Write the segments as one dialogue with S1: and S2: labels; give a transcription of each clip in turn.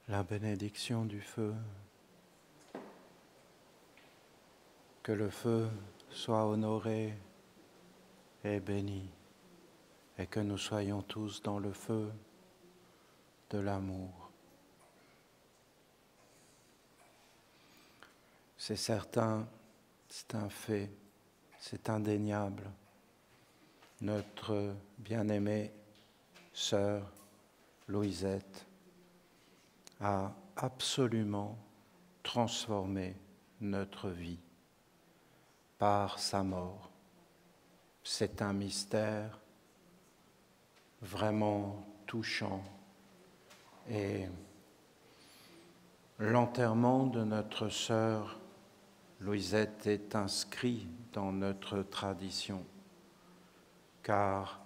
S1: la bénédiction du feu. Que le feu soit honoré et béni, et que nous soyons tous dans le feu de l'amour. C'est certain, c'est un fait, c'est indéniable. Notre bien-aimée sœur Louisette a absolument transformé notre vie par sa mort. C'est un mystère vraiment touchant. Et l'enterrement de notre sœur Louisette est inscrit dans notre tradition, car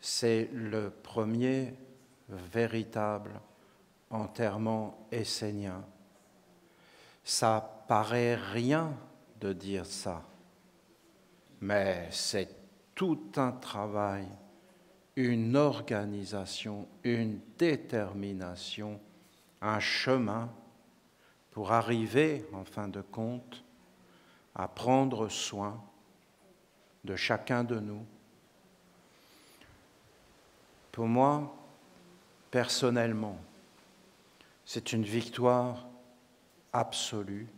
S1: c'est le premier véritable enterrement essénien. Ça paraît rien de dire ça, mais c'est tout un travail, une organisation, une détermination, un chemin pour arriver, en fin de compte, à prendre soin de chacun de nous. Pour moi, personnellement, c'est une victoire absolue,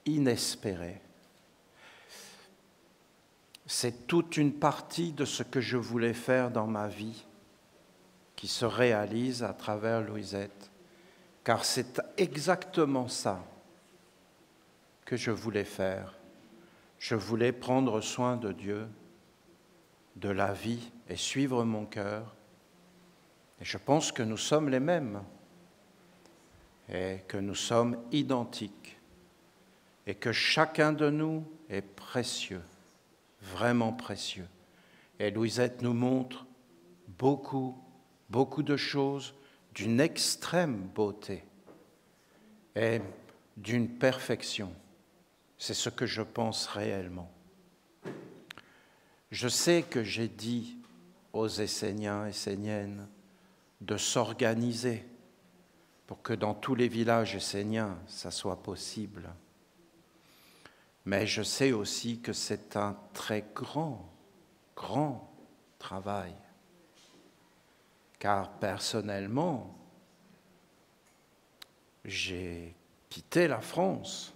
S1: inespérée. C'est toute une partie de ce que je voulais faire dans ma vie qui se réalise à travers Louisette, car c'est exactement ça que je voulais faire. Je voulais prendre soin de Dieu, de la vie et suivre mon cœur. Et je pense que nous sommes les mêmes et que nous sommes identiques et que chacun de nous est précieux, vraiment précieux. Et Louisette nous montre beaucoup de choses d'une extrême beauté et d'une perfection. C'est ce que je pense réellement. Je sais que j'ai dit aux Esséniens et Esséniennes de s'organiser pour que dans tous les villages esséniens, ça soit possible. Mais je sais aussi que c'est un très grand travail. Car personnellement, j'ai quitté la France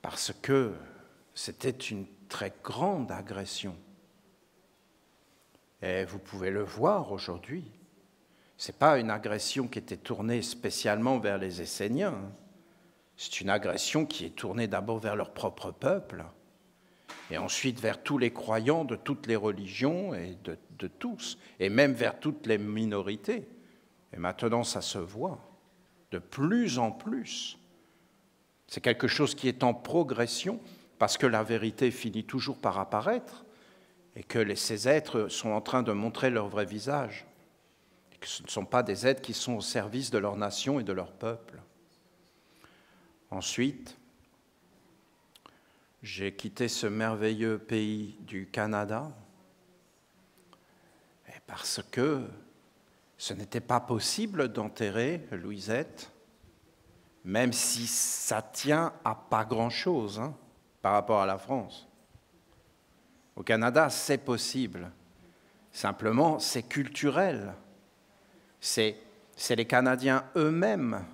S1: parce que c'était une très grande agression. Et vous pouvez le voir aujourd'hui. Ce n'est pas une agression qui était tournée spécialement vers les Esséniens. C'est une agression qui est tournée d'abord vers leur propre peuple et ensuite vers tous les croyants de toutes les religions et de tous, et même vers toutes les minorités. Et maintenant, ça se voit de plus en plus. C'est quelque chose qui est en progression parce que la vérité finit toujours par apparaître et que ces êtres sont en train de montrer leur vrai visage. Et que ce ne sont pas des êtres qui sont au service de leur nation et de leur peuple. Ensuite, j'ai quitté ce merveilleux pays du Canada parce que ce n'était pas possible d'enterrer Louisette, même si ça tient à pas grand-chose par rapport à la France. Au Canada, c'est possible. Simplement, c'est culturel. C'est les Canadiens eux-mêmes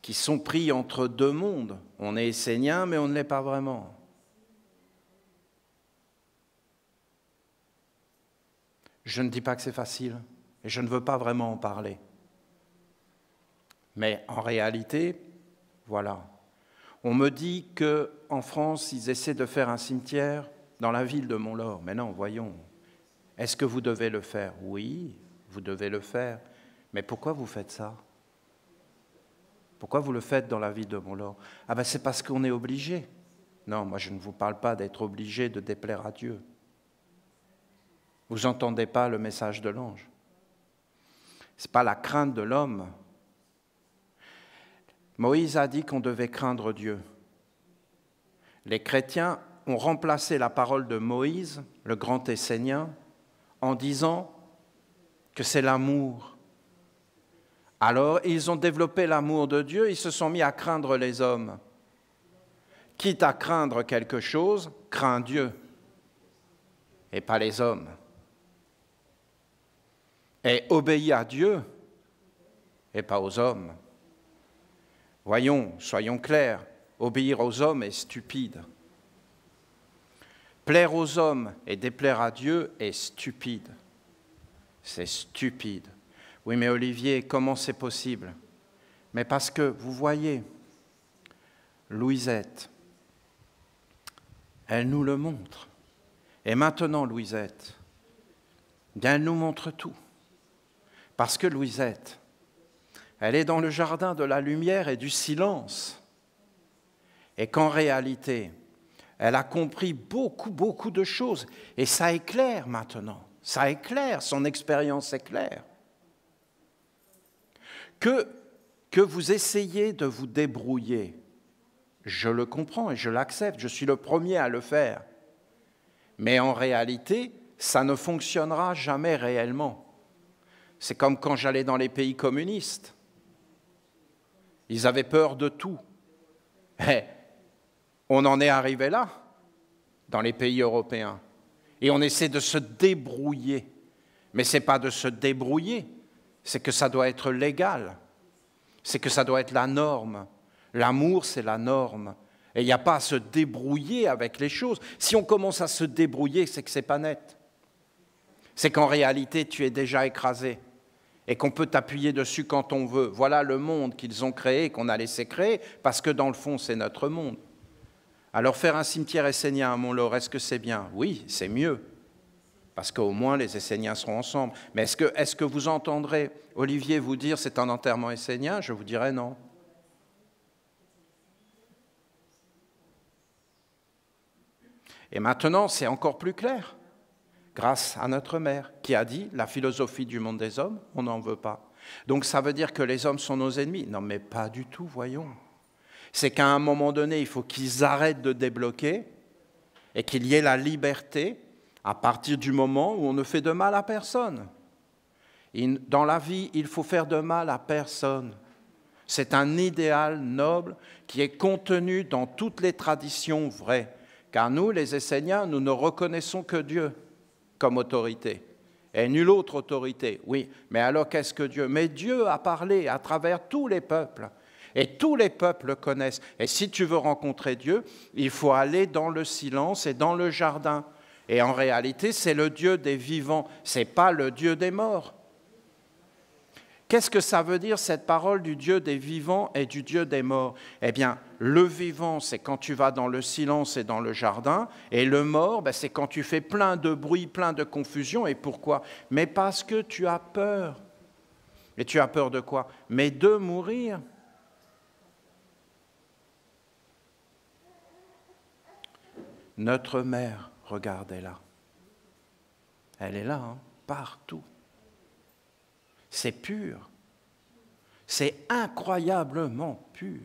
S1: qui sont pris entre deux mondes. On est essénien, mais on ne l'est pas vraiment. Je ne dis pas que c'est facile, et je ne veux pas vraiment en parler. Mais en réalité, voilà. On me dit qu'en France, ils essaient de faire un cimetière dans la ville de Mont-Laur. Mais non, voyons. Est-ce que vous devez le faire? Oui, vous devez le faire. Mais pourquoi vous faites ça? Pourquoi vous le faites dans la ville de Mont-Laur? Ah ben c'est parce qu'on est obligé. Non, moi je ne vous parle pas d'être obligé de déplaire à Dieu. Vous n'entendez pas le message de l'ange. Ce n'est pas la crainte de l'homme. Moïse a dit qu'on devait craindre Dieu. Les chrétiens ont remplacé la parole de Moïse, le grand Essénien, en disant que c'est l'amour. Alors, ils ont développé l'amour de Dieu, ils se sont mis à craindre les hommes. Quitte à craindre quelque chose, crains Dieu et pas les hommes. Et obéis à Dieu et pas aux hommes. Voyons, soyons clairs, obéir aux hommes est stupide. Plaire aux hommes et déplaire à Dieu est stupide. C'est stupide. Oui, mais Olivier, comment c'est possible? Mais parce que, vous voyez, Louisette, elle nous le montre. Et maintenant, Louisette, bien, elle nous montre tout. Parce que Louisette, elle est dans le jardin de la lumière et du silence. Et qu'en réalité, elle a compris beaucoup de choses. Et ça éclaire maintenant. Ça éclaire, son expérience est claire. Que vous essayez de vous débrouiller, je le comprends et je l'accepte, je suis le premier à le faire. Mais en réalité, ça ne fonctionnera jamais réellement. C'est comme quand j'allais dans les pays communistes. Ils avaient peur de tout. Et on en est arrivé là, dans les pays européens. Et on essaie de se débrouiller. Mais ce n'est pas de se débrouiller, c'est que ça doit être légal. C'est que ça doit être la norme. L'amour, c'est la norme. Et il n'y a pas à se débrouiller avec les choses. Si on commence à se débrouiller, c'est que ce n'est pas net. C'est qu'en réalité, tu es déjà écrasé et qu'on peut t'appuyer dessus quand on veut. Voilà le monde qu'ils ont créé, qu'on a laissé créer, parce que dans le fond, c'est notre monde. Alors faire un cimetière essénien à Montlore, est-ce que c'est bien? Oui, c'est mieux, parce qu'au moins les Esséniens seront ensemble. Mais est-ce que vous entendrez Olivier vous dire c'est un enterrement essénien? Je vous dirais non. Et maintenant, c'est encore plus clair, grâce à notre mère, qui a dit la philosophie du monde des hommes, on n'en veut pas. Donc ça veut dire que les hommes sont nos ennemis? Non, mais pas du tout, voyons. C'est qu'à un moment donné, il faut qu'ils arrêtent de débloquer et qu'il y ait la liberté à partir du moment où on ne fait de mal à personne. Dans la vie, il faut faire de mal à personne. C'est un idéal noble qui est contenu dans toutes les traditions vraies. Car nous, les Esséniens, nous ne reconnaissons que Dieu comme autorité. Et nulle autre autorité, oui. Mais alors qu'est-ce que Dieu? Mais Dieu a parlé à travers tous les peuples. Et tous les peuples le connaissent. Et si tu veux rencontrer Dieu, il faut aller dans le silence et dans le jardin. Et en réalité, c'est le Dieu des vivants, ce n'est pas le Dieu des morts. Qu'est-ce que ça veut dire, cette parole du Dieu des vivants et du Dieu des morts? Eh bien, le vivant, c'est quand tu vas dans le silence et dans le jardin, et le mort, c'est quand tu fais plein de bruit, plein de confusion. Et pourquoi? Mais parce que tu as peur. Et tu as peur de quoi? Mais de mourir. Notre mère, regardez-la. Elle est là, partout. C'est pur. C'est incroyablement pur.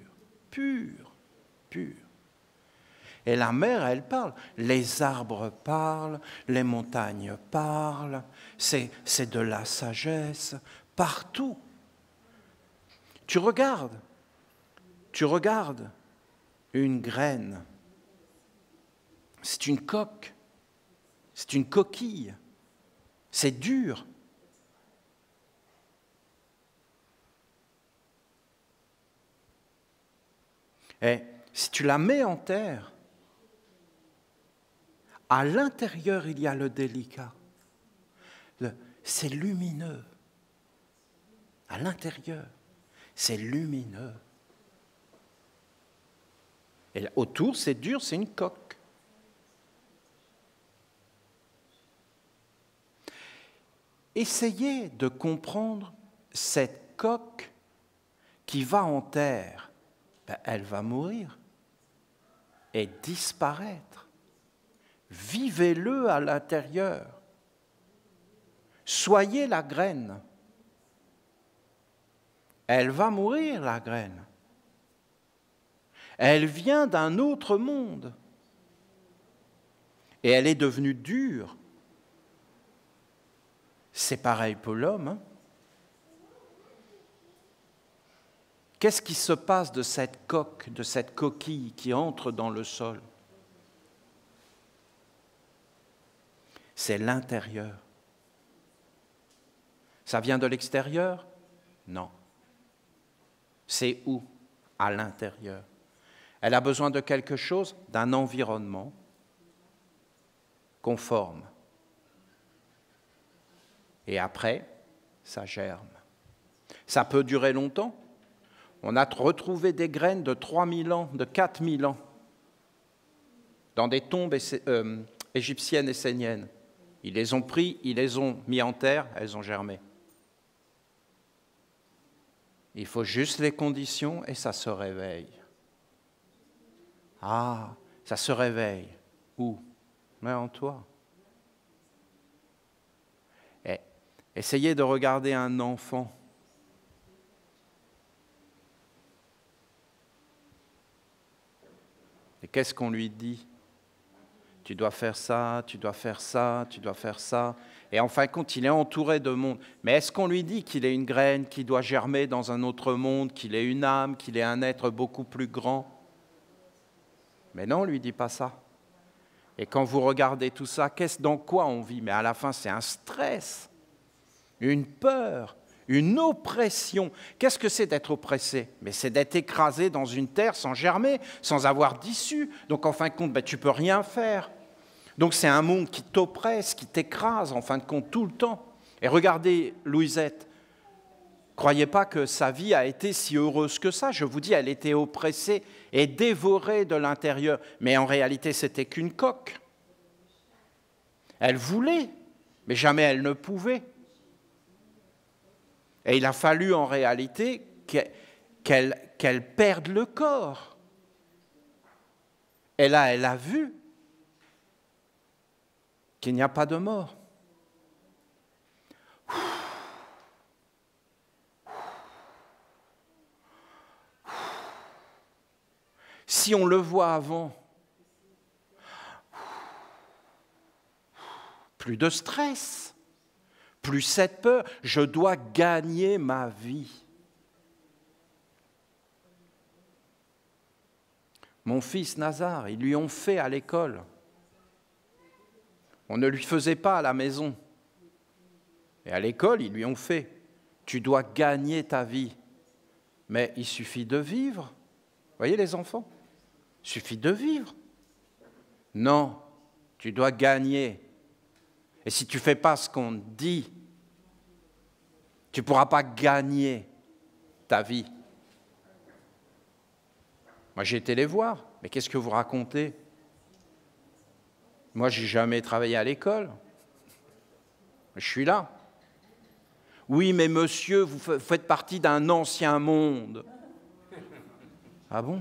S1: Pur. Et la mer, elle parle. Les arbres parlent, les montagnes parlent. C'est de la sagesse partout. Tu regardes une graine. C'est une coque, c'est une coquille, c'est dur. Et si tu la mets en terre, à l'intérieur, il y a le délicat. C'est lumineux. À l'intérieur, c'est lumineux. Et autour, c'est dur, c'est une coque. Essayez de comprendre cette coque qui va en terre. Elle va mourir et disparaître. Vivez-le à l'intérieur. Soyez la graine. Elle va mourir, la graine. Elle vient d'un autre monde. Et elle est devenue dure. C'est pareil pour l'homme. Qu'est-ce qui se passe de cette coque, de cette coquille qui entre dans le sol? C'est l'intérieur. Ça vient de l'extérieur? Non. C'est où? À l'intérieur. Elle a besoin de quelque chose, d'un environnement conforme. Et après, ça germe. Ça peut durer longtemps. On a retrouvé des graines de 3000 ans, de 4000 ans, dans des tombes égyptiennes et esséniennes. Ils les ont pris, ils les ont mis en terre, elles ont germé. Il faut juste les conditions et ça se réveille. Ah, ça se réveille. Où? Mais en toi. Et essayez de regarder un enfant. Et qu'est-ce qu'on lui dit? Tu dois faire ça, tu dois faire ça, tu dois faire ça. Et en fin de compte, il est entouré de monde. Mais est-ce qu'on lui dit qu'il est une graine qui doit germer dans un autre monde, qu'il est une âme, qu'il est un être beaucoup plus grand? Mais non, on ne lui dit pas ça. Et quand vous regardez tout ça, dans quoi on vit? Mais à la fin, c'est un stress, une peur, une oppression. Qu'est-ce que c'est d'être oppressé? Mais c'est d'être écrasé dans une terre sans germer, sans avoir d'issue. Donc en fin de compte, tu ne peux rien faire. Donc c'est un monde qui t'oppresse, qui t'écrase en fin de compte tout le temps. Et regardez Louisette. Croyez pas que sa vie a été si heureuse que ça. Je vous dis, elle était oppressée et dévorée de l'intérieur. Mais en réalité, c'était qu'une coque. Elle voulait, mais jamais elle ne pouvait. Et il a fallu en réalité qu'elle perde le corps. Et là, elle a vu qu'il n'y a pas de mort. Si on le voit avant, plus de stress, plus cette peur, je dois gagner ma vie. Mon fils Nazar, ils lui ont fait à l'école. On ne lui faisait pas à la maison. Et à l'école, ils lui ont fait. Tu dois gagner ta vie. Mais il suffit de vivre. Vous voyez les enfants? Il suffit de vivre. Non, tu dois gagner. Et si tu ne fais pas ce qu'on dit, tu ne pourras pas gagner ta vie. Moi, j'ai été les voir. Mais qu'est-ce que vous racontez? Moi, je n'ai jamais travaillé à l'école. Je suis là. Oui, mais monsieur, vous faites partie d'un ancien monde. Ah bon?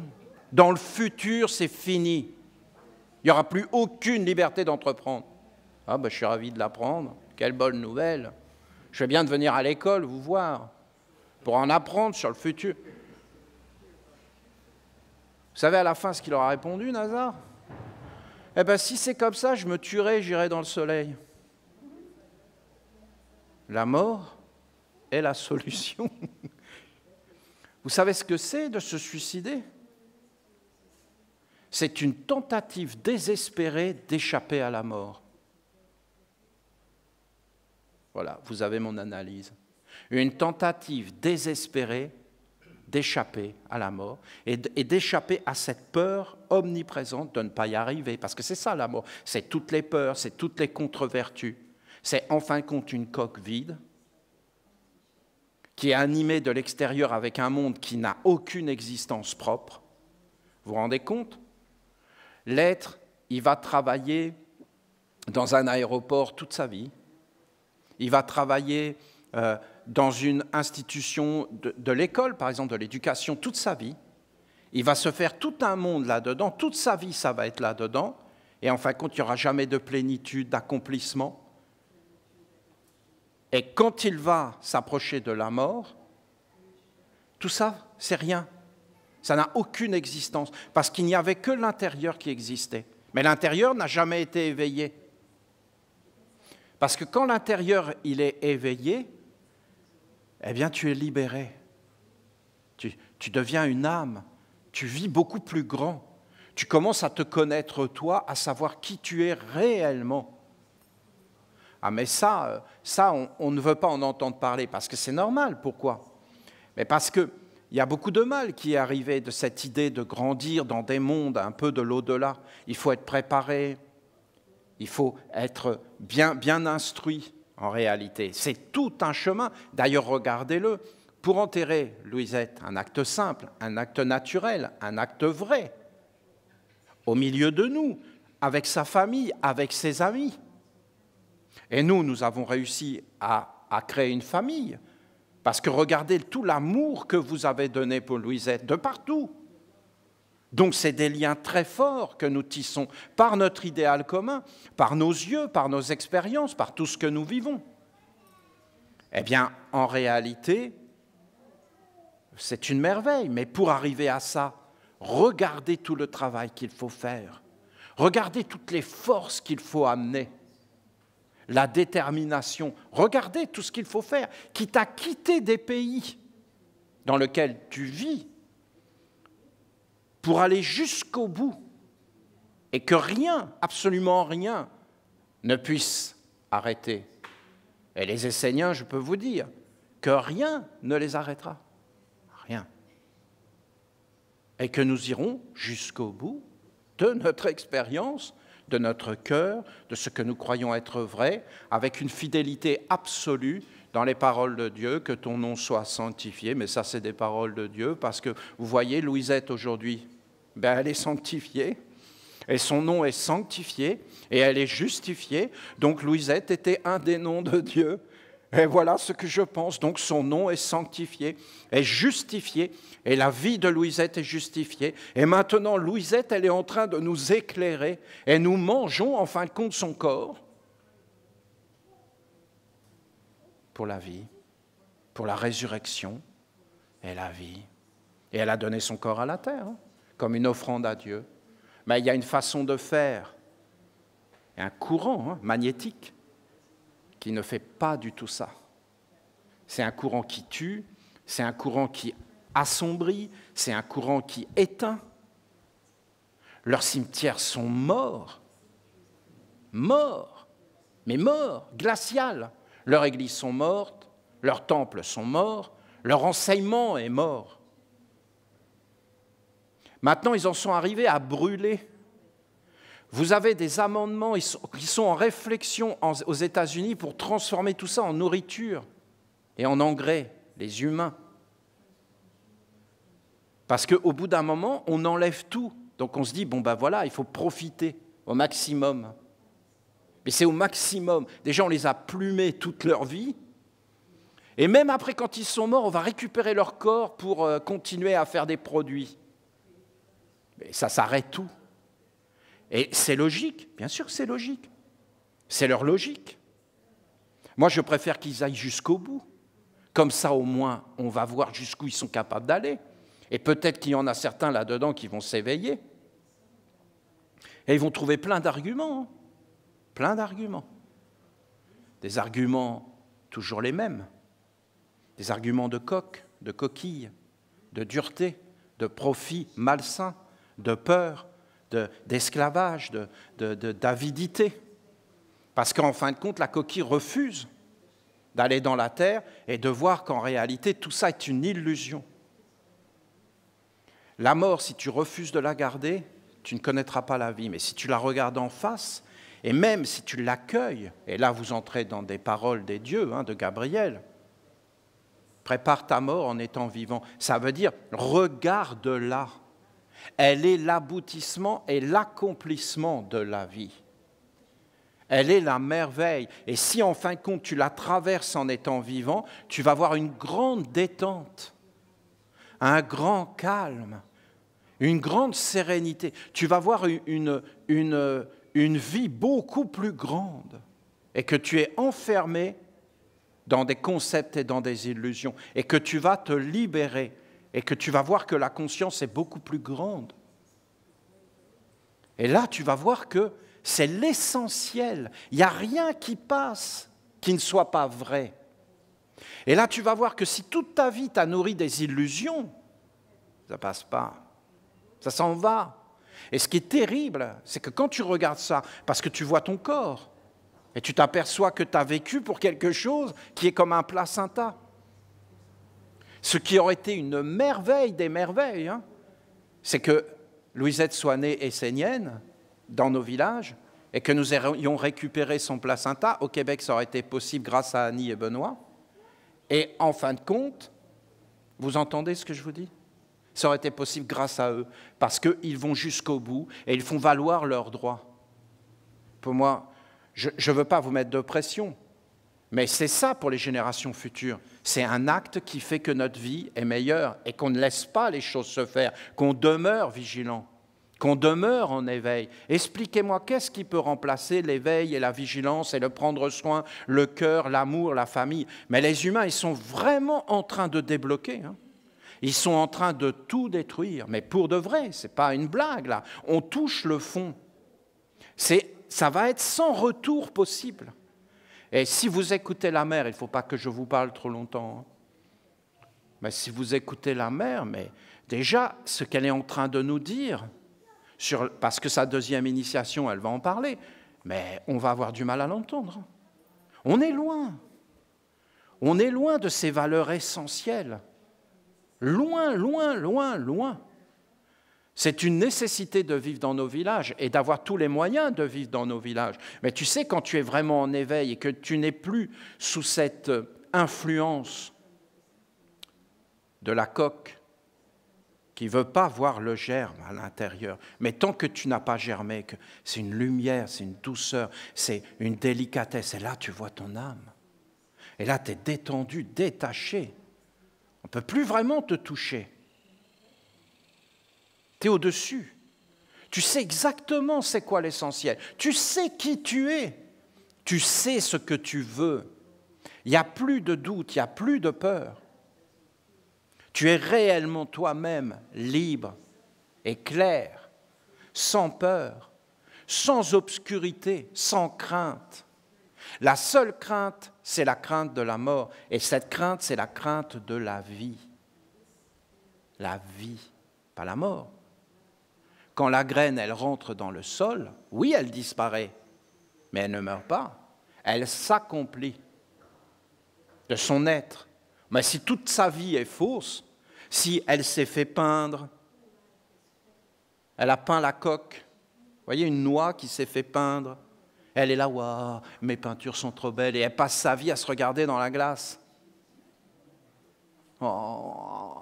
S1: Dans le futur, c'est fini. Il n'y aura plus aucune liberté d'entreprendre. Ah ben, je suis ravi de l'apprendre. Quelle bonne nouvelle. Je vais bien de venir à l'école vous voir pour en apprendre sur le futur. Vous savez à la fin ce qu'il leur a répondu, Nazar? Eh bien, si c'est comme ça, je me tuerai, j'irai dans le soleil. La mort est la solution. Vous savez ce que c'est de se suicider? C'est une tentative désespérée d'échapper à la mort. Voilà, vous avez mon analyse. Une tentative désespérée d'échapper à la mort et d'échapper à cette peur omniprésente de ne pas y arriver. Parce que c'est ça la mort, c'est toutes les peurs, c'est toutes les contre-vertus. C'est en fin de compte une coque vide qui est animée de l'extérieur avec un monde qui n'a aucune existence propre. Vous vous rendez compte? L'être, il va travailler dans un aéroport toute sa vie. Il va travailler dans une institution de l'école, par exemple de l'éducation, toute sa vie. Il va se faire tout un monde là-dedans. Toute sa vie, ça va être là-dedans. Et en fin de compte, il n'y aura jamais de plénitude, d'accomplissement. Et quand il va s'approcher de la mort, tout ça, c'est rien. Ça n'a aucune existence, parce qu'il n'y avait que l'intérieur qui existait. Mais l'intérieur n'a jamais été éveillé. Parce que quand l'intérieur il est éveillé, eh bien tu es libéré. tu deviens une âme, tu vis beaucoup plus grand. Tu commences à te connaître toi, à savoir qui tu es réellement. Ah mais ça on ne veut pas en entendre parler, parce que c'est normal. Pourquoi? Mais parce qu'il y a beaucoup de mal qui est arrivé de cette idée de grandir dans des mondes un peu de l'au-delà. Il faut être préparé, il faut être bien instruit en réalité. C'est tout un chemin. D'ailleurs, regardez-le. Pour enterrer Louisette, un acte simple, un acte naturel, un acte vrai, au milieu de nous, avec sa famille, avec ses amis. Et nous avons réussi à créer une famille, parce que regardez tout l'amour que vous avez donné pour Louisette, de partout. Donc c'est des liens très forts que nous tissons par notre idéal commun, par nos yeux, par nos expériences, par tout ce que nous vivons. Eh bien, en réalité, c'est une merveille, mais pour arriver à ça, regardez tout le travail qu'il faut faire, regardez toutes les forces qu'il faut amener, la détermination, regardez tout ce qu'il faut faire, quitte à quitter des pays dans lesquels tu vis pour aller jusqu'au bout et que rien, absolument rien, ne puisse arrêter. Et les Esséniens, je peux vous dire que rien ne les arrêtera, rien. Et que nous irons jusqu'au bout de notre expérience, de notre cœur, de ce que nous croyons être vrai, avec une fidélité absolue dans les paroles de Dieu, que ton nom soit sanctifié. Mais ça, c'est des paroles de Dieu, parce que vous voyez, Louisette aujourd'hui, elle est sanctifiée, et son nom est sanctifié, et elle est justifiée. Donc Louisette était un des noms de Dieu. Et voilà ce que je pense. Donc son nom est sanctifié, est justifié, et la vie de Louisette est justifiée. Et maintenant, Louisette, elle est en train de nous éclairer, et nous mangeons en fin de compte son corps pour la vie, pour la résurrection et la vie. Et elle a donné son corps à la terre, comme une offrande à Dieu. Mais il y a une façon de faire, un courant magnétique, qui ne fait pas du tout ça. C'est un courant qui tue, c'est un courant qui assombrit, c'est un courant qui éteint. Leurs cimetières sont morts, mais morts, glaciales. Leurs églises sont mortes, leurs temples sont morts, leur enseignement est mort. Maintenant, ils en sont arrivés à brûler. Vous avez des amendements qui sont en réflexion aux États-Unis pour transformer tout ça en nourriture et en engrais, les humains. Parce qu'au bout d'un moment, on enlève tout. Donc on se dit, voilà, il faut profiter au maximum. Mais c'est au maximum. Déjà, on les a plumés toute leur vie. Et même après, quand ils sont morts, on va récupérer leur corps pour continuer à faire des produits. Mais ça s'arrête tout. Et c'est logique, bien sûr que c'est logique. C'est leur logique. Moi, je préfère qu'ils aillent jusqu'au bout. Comme ça, au moins, on va voir jusqu'où ils sont capables d'aller. Et peut-être qu'il y en a certains là-dedans qui vont s'éveiller. Et ils vont trouver plein d'arguments. Plein d'arguments. Des arguments toujours les mêmes. Des arguments de coq, de coquille, de dureté, de profit malsain, de peur, d'esclavage, d'avidité. Parce qu'en fin de compte, la coquille refuse d'aller dans la terre et de voir qu'en réalité, tout ça est une illusion. La mort, si tu refuses de la garder, tu ne connaîtras pas la vie. Mais si tu la regardes en face, et même si tu l'accueilles, et là vous entrez dans des paroles des dieux, de Gabriel, prépare ta mort en étant vivant. Ça veut dire, regarde-la. Elle est l'aboutissement et l'accomplissement de la vie. Elle est la merveille. Et si en fin de compte tu la traverses en étant vivant, tu vas avoir une grande détente, un grand calme, une grande sérénité. Tu vas avoir une vie beaucoup plus grande et que tu es enfermé dans des concepts et dans des illusions et que tu vas te libérer. Et que tu vas voir que la conscience est beaucoup plus grande. Et là, tu vas voir que c'est l'essentiel. Il n'y a rien qui passe qui ne soit pas vrai. Et là, tu vas voir que si toute ta vie t'as nourri des illusions, Ça passe pas. Ça s'en va. Et ce qui est terrible, c'est que quand tu regardes ça, parce que tu vois ton corps, et tu t'aperçois que tu as vécu pour quelque chose qui est comme un placenta. Ce qui aurait été une merveille des merveilles, hein, c'est que Louisette soit née essénienne dans nos villages et que nous ayons récupéré son placenta. Au Québec, ça aurait été possible grâce à Annie et Benoît. Et en fin de compte, vous entendez ce que je vous dis ? Ça aurait été possible grâce à eux, parce qu'ils vont jusqu'au bout et ils font valoir leurs droits. Pour moi, je ne veux pas vous mettre de pression, mais c'est ça pour les générations futures. C'est un acte qui fait que notre vie est meilleure et qu'on ne laisse pas les choses se faire, qu'on demeure vigilant, qu'on demeure en éveil. Expliquez-moi, qu'est-ce qui peut remplacer l'éveil et la vigilance et le prendre soin, le cœur, l'amour, la famille ? Mais les humains, ils sont vraiment en train de débloquer, hein. Ils sont en train de tout détruire, mais pour de vrai, ce n'est pas une blague là. On touche le fond. Ça va être sans retour possible. Et si vous écoutez la mer, il ne faut pas que je vous parle trop longtemps, hein. Mais si vous écoutez la mer, mais déjà, ce qu'elle est en train de nous dire, parce que sa deuxième initiation, elle va en parler, mais on va avoir du mal à l'entendre. On est loin. On est loin de ces valeurs essentielles. Loin, loin, loin, loin. C'est une nécessité de vivre dans nos villages et d'avoir tous les moyens de vivre dans nos villages. Mais tu sais, quand tu es vraiment en éveil et que tu n'es plus sous cette influence de la coque qui ne veut pas voir le germe à l'intérieur, mais tant que tu n'as pas germé, que c'est une lumière, c'est une douceur, c'est une délicatesse, et là tu vois ton âme. Et là tu es détendu, détaché. On ne peut plus vraiment te toucher. Tu es au-dessus. Tu sais exactement c'est quoi l'essentiel. Tu sais qui tu es. Tu sais ce que tu veux. Il n'y a plus de doute, il n'y a plus de peur. Tu es réellement toi-même libre et clair, sans peur, sans obscurité, sans crainte. La seule crainte, c'est la crainte de la mort. Et cette crainte, c'est la crainte de la vie. La vie, pas la mort. Quand la graine, elle rentre dans le sol, oui, elle disparaît, mais elle ne meurt pas. Elle s'accomplit de son être. Mais si toute sa vie est fausse, si elle s'est fait peindre, elle a peint la coque, vous voyez une noix qui s'est fait peindre, elle est là, waouh, mes peintures sont trop belles, et elle passe sa vie à se regarder dans la glace. Oh.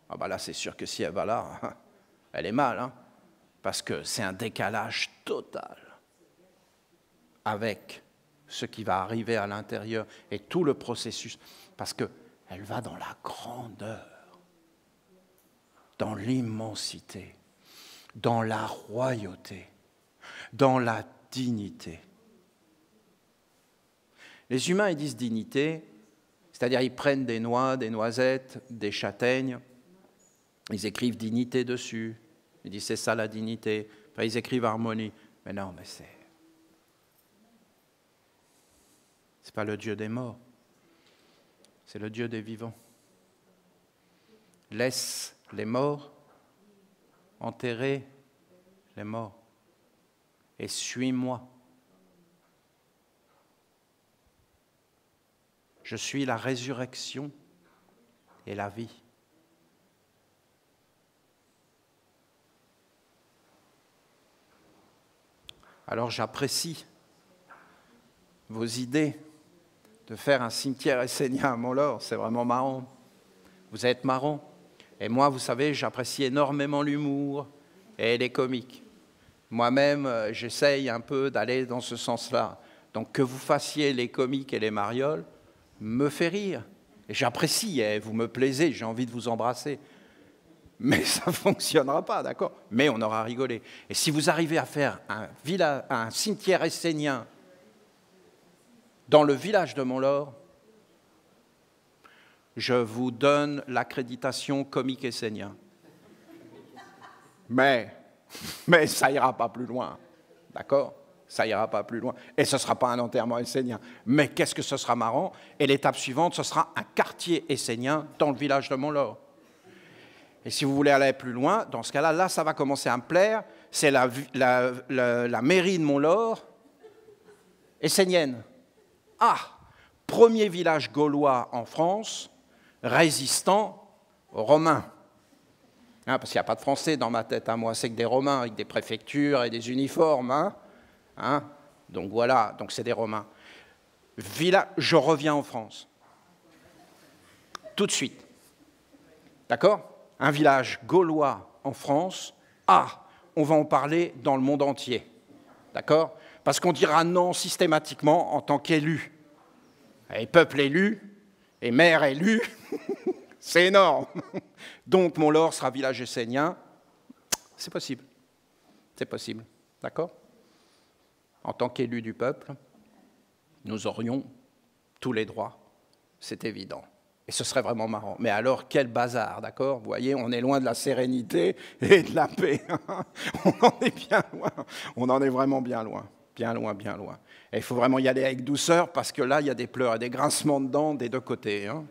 S1: Ah ben là, c'est sûr que si elle va là, elle est mal, hein, parce que c'est un décalage total avec ce qui va arriver à l'intérieur et tout le processus, parce qu'elle va dans la grandeur, dans l'immensité, dans la royauté, dans la dignité. Les humains, ils disent dignité, c'est-à-dire ils prennent des noix, des noisettes, des châtaignes, ils écrivent dignité dessus, ils disent c'est ça la dignité, après ils écrivent harmonie. Mais non, mais c'est pas le Dieu des morts, c'est le Dieu des vivants. Laisse les morts enterrer les morts et suis-moi. Je suis la résurrection et la vie. Alors j'apprécie vos idées de faire un cimetière essénien à Mont-Laur, c'est vraiment marrant. Vous êtes marrant. Et moi, vous savez, j'apprécie énormément l'humour et les comiques. Moi-même, j'essaye un peu d'aller dans ce sens-là. Donc que vous fassiez les comiques et les marioles me fait rire. Et j'apprécie, et vous me plaisez, j'ai envie de vous embrasser. Mais ça ne fonctionnera pas, d'accord ? Mais on aura rigolé. Et si vous arrivez à faire un cimetière essénien dans le village de Mont-Laur, je vous donne l'accréditation comique essénien. Mais ça ira pas plus loin, d'accord ? Ça ira pas plus loin. Et ce ne sera pas un enterrement essénien. Mais qu'est-ce que ce sera marrant ? Et l'étape suivante, ce sera un quartier essénien dans le village de Mont-Laur. Et si vous voulez aller plus loin, dans ce cas-là, là, ça va commencer à me plaire. C'est la mairie de Mont-Laur essénienne. Ah, premier village gaulois en France, résistant aux Romains. Hein, parce qu'il n'y a pas de Français dans ma tête, hein. Moi, c'est que des Romains avec des préfectures et des uniformes. Hein. Donc voilà, donc c'est des Romains. Je reviens en France. Tout de suite. D'accord? Un village gaulois en France, on va en parler dans le monde entier. D'accord? Parce qu'on dira non systématiquement en tant qu'élu. Et peuple élu, et maire élu, c'est énorme. Donc Mont-Laur sera village essénien. C'est possible. C'est possible. D'accord? En tant qu'élu du peuple, nous aurions tous les droits. C'est évident. Et ce serait vraiment marrant. Mais alors, quel bazar, d'accord? Vous voyez, on est loin de la sérénité et de la paix. On en est bien loin. On en est vraiment bien loin. Bien loin, bien loin. Et il faut vraiment y aller avec douceur parce que là, il y a des pleurs et des grincements de dents des deux côtés. Hein.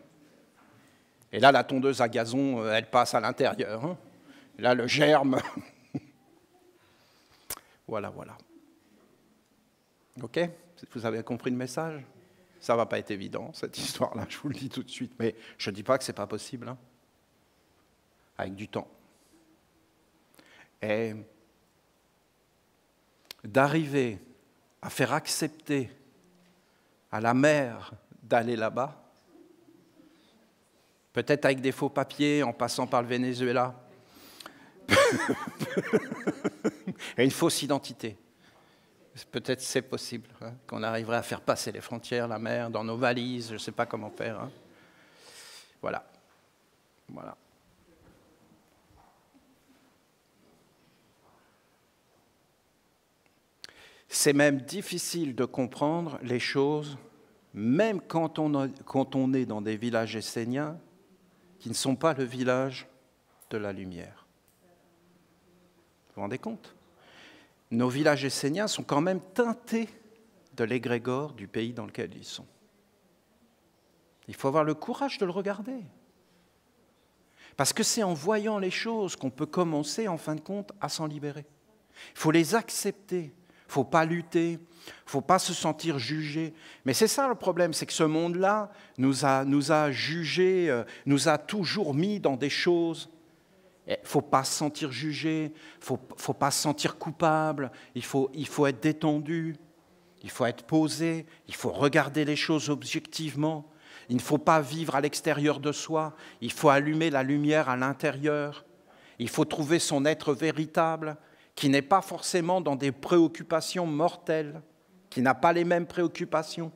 S1: Et là, la tondeuse à gazon, elle passe à l'intérieur. Hein. Là, le germe. Voilà, voilà. OK? Vous avez compris le message? Ça ne va pas être évident, cette histoire-là, je vous le dis tout de suite. Mais je ne dis pas que ce n'est pas possible, hein, avec du temps. Et d'arriver à faire accepter à la mère d'aller là-bas, peut-être avec des faux papiers, en passant par le Venezuela, et une fausse identité. Peut-être c'est possible, hein, qu'on arriverait à faire passer les frontières, la mer, dans nos valises, je ne sais pas comment faire. Hein. Voilà. Voilà. C'est même difficile de comprendre les choses, même quand on est dans des villages esséniens qui ne sont pas le village de la lumière. Vous vous rendez compte ? Nos villages esséniens sont quand même teintés de l'égrégore du pays dans lequel ils sont. Il faut avoir le courage de le regarder. Parce que c'est en voyant les choses qu'on peut commencer, en fin de compte, à s'en libérer. Il faut les accepter. Il ne faut pas lutter. Il ne faut pas se sentir jugé. Mais c'est ça le problème, c'est que ce monde-là nous a jugés, nous a toujours mis dans des choses. Il ne faut pas se sentir jugé, il ne faut pas se sentir coupable, il faut être détendu, il faut être posé, il faut regarder les choses objectivement, il ne faut pas vivre à l'extérieur de soi, il faut allumer la lumière à l'intérieur, il faut trouver son être véritable, qui n'est pas forcément dans des préoccupations mortelles, qui n'a pas les mêmes préoccupations.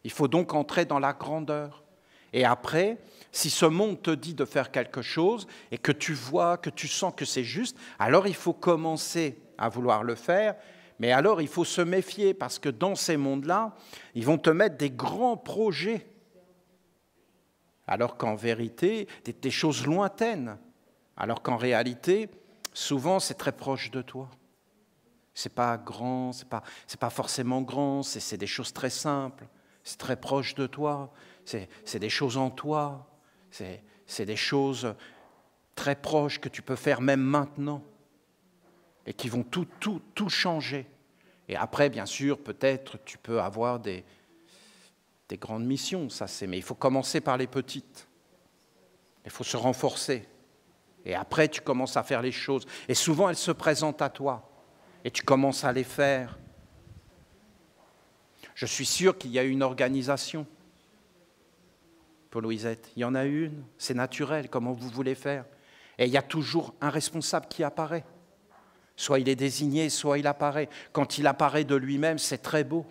S1: Il faut donc entrer dans la grandeur. Et après, si ce monde te dit de faire quelque chose et que tu vois, que tu sens que c'est juste, alors il faut commencer à vouloir le faire. Mais alors il faut se méfier parce que dans ces mondes-là, ils vont te mettre des grands projets. Alors qu'en vérité, des choses lointaines. Alors qu'en réalité, souvent c'est très proche de toi. C'est pas grand, c'est pas forcément grand, c'est des choses très simples. C'est très proche de toi. C'est des choses en toi, c'est des choses très proches que tu peux faire même maintenant et qui vont tout changer. Et après, bien sûr, peut-être tu peux avoir des grandes missions, mais il faut commencer par les petites. Il faut se renforcer. Et après, tu commences à faire les choses. Et souvent, elles se présentent à toi et tu commences à les faire. Je suis sûr qu'il y a une organisation. Pour Louisette, il y en a une, c'est naturel, comment vous voulez faire. Et il y a toujours un responsable qui apparaît. Soit il est désigné, soit il apparaît. Quand il apparaît de lui-même, c'est très beau.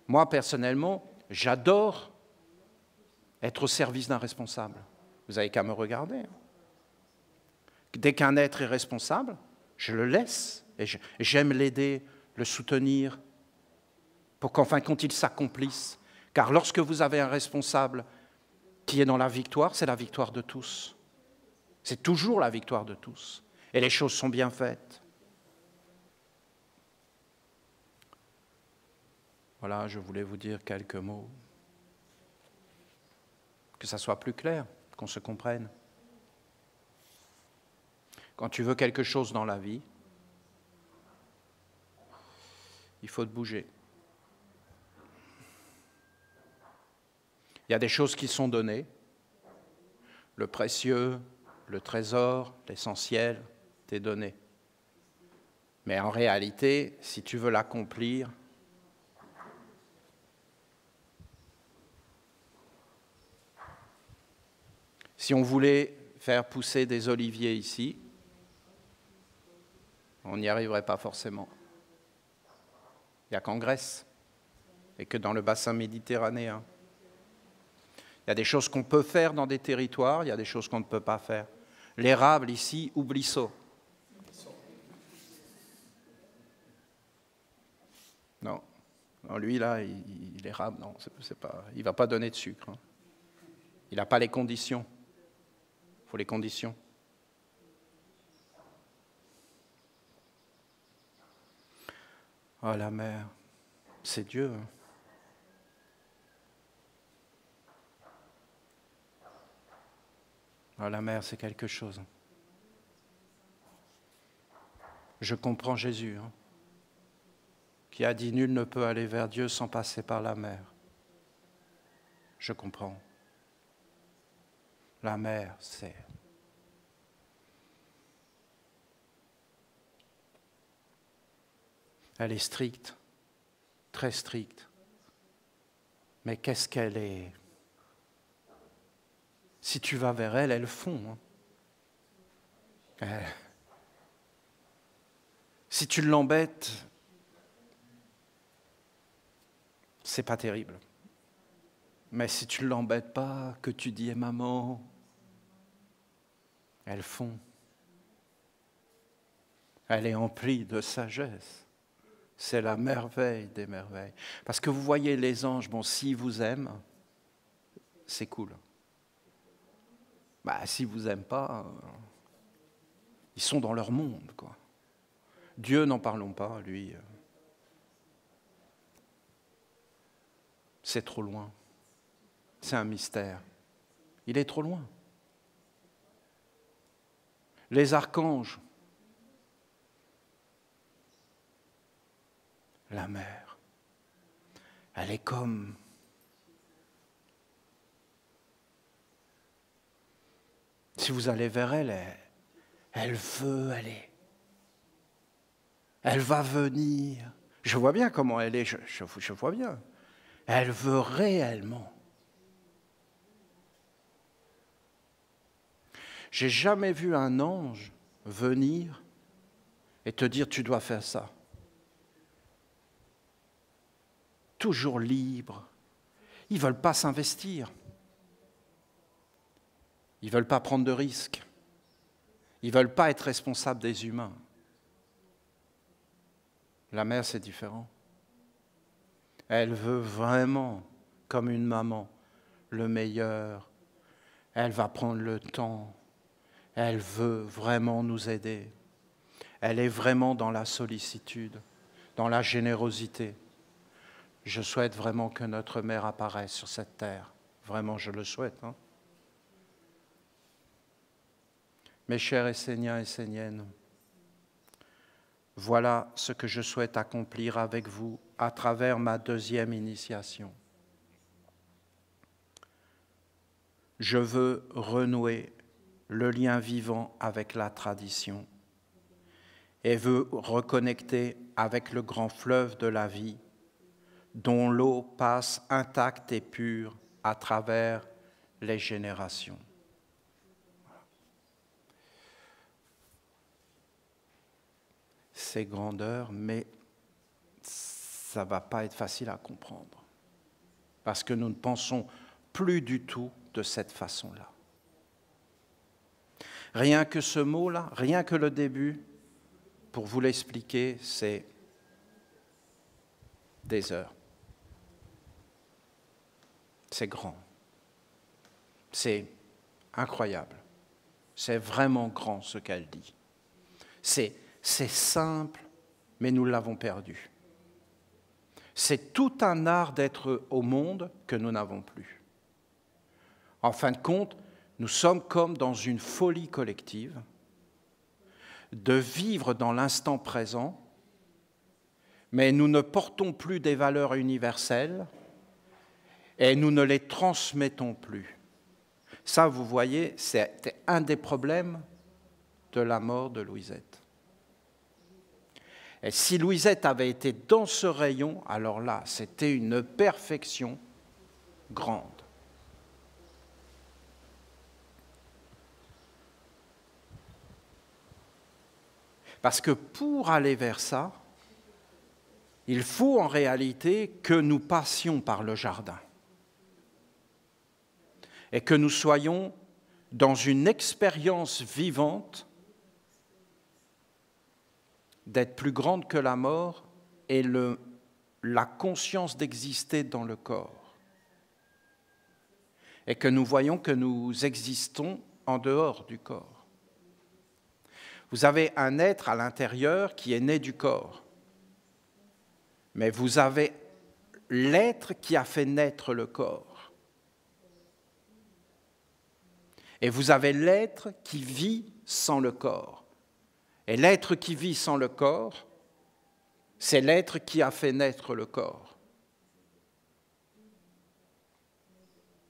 S1: Moi, personnellement, j'adore être au service d'un responsable. Vous n'avez qu'à me regarder. Dès qu'un être est responsable, je le laisse et j'aime l'aider, le soutenir, pour qu'en fin de compte, il s'accomplisse. Car lorsque vous avez un responsable qui est dans la victoire, c'est la victoire de tous. C'est toujours la victoire de tous. Et les choses sont bien faites. Voilà, je voulais vous dire quelques mots. Que ça soit plus clair, qu'on se comprenne. Quand tu veux quelque chose dans la vie, il faut te bouger. Il y a des choses qui sont données, le précieux, le trésor, l'essentiel, t'est donné. Mais en réalité, si tu veux l'accomplir, si on voulait faire pousser des oliviers ici, on n'y arriverait pas forcément. Il n'y a qu'en Grèce et que dans le bassin méditerranéen. Il y a des choses qu'on peut faire dans des territoires, il y a des choses qu'on ne peut pas faire. L'érable ici, oublie ça. Non. Non, lui là, il érable, non, c'est pas, il ne va pas donner de sucre. Hein. Il n'a pas les conditions. Il faut les conditions. Oh, la mer, c'est Dieu. Hein. Oh, la mer, c'est quelque chose. Je comprends Jésus, hein, qui a dit « Nul ne peut aller vers Dieu sans passer par la mer ». Je comprends. La mer, c'est... Elle est stricte, très stricte. Mais qu'est-ce qu'elle est? Si tu vas vers elle, elle fond. Hein. Si tu l'embêtes, c'est pas terrible. Mais si tu ne l'embêtes pas, que tu dis « maman », elle fond. Elle est emplie de sagesse. C'est la merveille des merveilles. Parce que vous voyez les anges, bon, s'ils vous aiment, c'est cool. Bah, s'ils ne vous aiment pas, ils sont dans leur monde, quoi. Dieu, n'en parlons pas, lui. C'est trop loin. C'est un mystère. Il est trop loin. Les archanges, la mer, elle est comme... Si vous allez vers elle, elle veut aller. Elle va venir. Je vois bien comment elle est, je vois bien. Elle veut réellement. J'ai jamais vu un ange venir et te dire tu dois faire ça. Toujours libre. Ils ne veulent pas s'investir. Ils ne veulent pas prendre de risques. Ils ne veulent pas être responsables des humains. La mère, c'est différent. Elle veut vraiment, comme une maman, le meilleur. Elle va prendre le temps. Elle veut vraiment nous aider. Elle est vraiment dans la sollicitude, dans la générosité. Je souhaite vraiment que notre mère apparaisse sur cette terre. Vraiment, je le souhaite. Hein. Mes chers Esséniens et Esséniennes, voilà ce que je souhaite accomplir avec vous à travers ma deuxième initiation. Je veux renouer le lien vivant avec la tradition et veux reconnecter avec le grand fleuve de la vie dont l'eau passe intacte et pure à travers les générations. C'est grandeur, mais ça ne va pas être facile à comprendre, parce que nous ne pensons plus du tout de cette façon-là. Rien que ce mot-là, rien que le début, pour vous l'expliquer, c'est des heures. C'est grand. C'est incroyable. C'est vraiment grand ce qu'elle dit. C'est simple, mais nous l'avons perdu. C'est tout un art d'être au monde que nous n'avons plus. En fin de compte, nous sommes comme dans une folie collective de vivre dans l'instant présent, mais nous ne portons plus des valeurs universelles et nous ne les transmettons plus. Ça, vous voyez, c'était un des problèmes de la mort de Louisette. Et si Louisette avait été dans ce rayon, alors là, c'était une perfection grande. Parce que pour aller vers ça, il faut en réalité que nous passions par le jardin et que nous soyons dans une expérience vivante d'être plus grande que la mort et la conscience d'exister dans le corps. Et que nous voyons que nous existons en dehors du corps. Vous avez un être à l'intérieur qui est né du corps. Mais vous avez l'être qui a fait naître le corps. Et vous avez l'être qui vit sans le corps. Et l'être qui vit sans le corps, c'est l'être qui a fait naître le corps.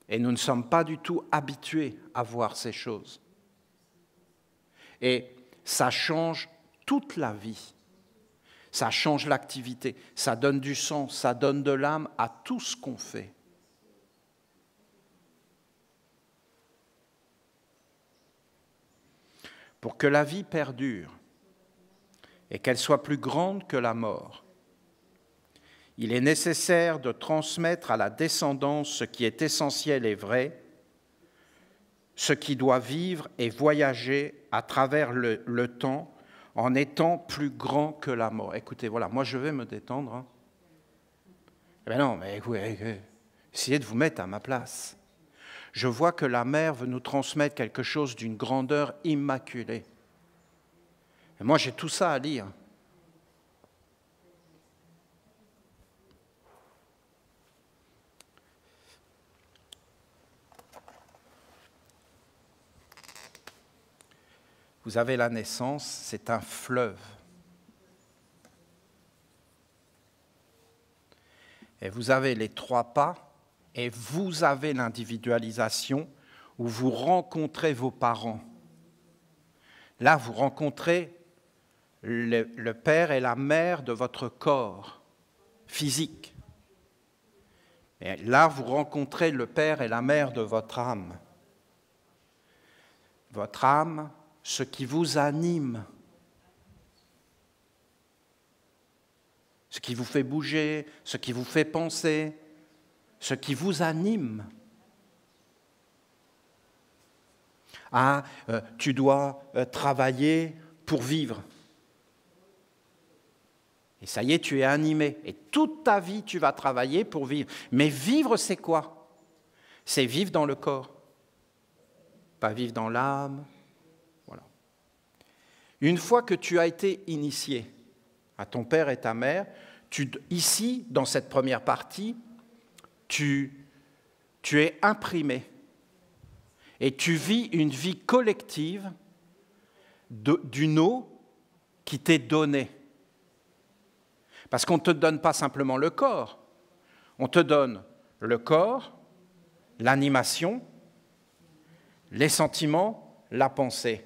S1: Et nous ne sommes pas du tout habitués à voir ces choses. Et ça change toute la vie. Ça change l'activité, ça donne du sens, ça donne de l'âme à tout ce qu'on fait. Pour que la vie perdure et qu'elle soit plus grande que la mort, il est nécessaire de transmettre à la descendance ce qui est essentiel et vrai, ce qui doit vivre et voyager à travers le temps en étant plus grand que la mort. Écoutez, voilà, moi je vais me détendre. Hein. Eh bien non, mais essayez de vous mettre à ma place. Je vois que la mère veut nous transmettre quelque chose d'une grandeur immaculée. Et moi j'ai tout ça à lire. Vous avez la naissance, c'est un fleuve. Et vous avez les 3 pas, et vous avez l'individualisation où vous rencontrez vos parents. Là, vous rencontrez le père et la mère de votre corps physique. Et là, vous rencontrez le père et la mère de votre âme. Votre âme, ce qui vous anime, ce qui vous fait bouger, ce qui vous fait penser, ce qui vous anime. Ah, tu dois travailler pour vivre. Et ça y est, tu es animé. Et toute ta vie, tu vas travailler pour vivre. Mais vivre, c'est quoi? C'est vivre dans le corps, pas vivre dans l'âme. Voilà. Une fois que tu as été initié à ton père et ta mère, ici, dans cette première partie, tu es imprimé et tu vis une vie collective d'une eau qui t'est donnée. Parce qu'on ne te donne pas simplement le corps, on te donne le corps, l'animation, les sentiments, la pensée.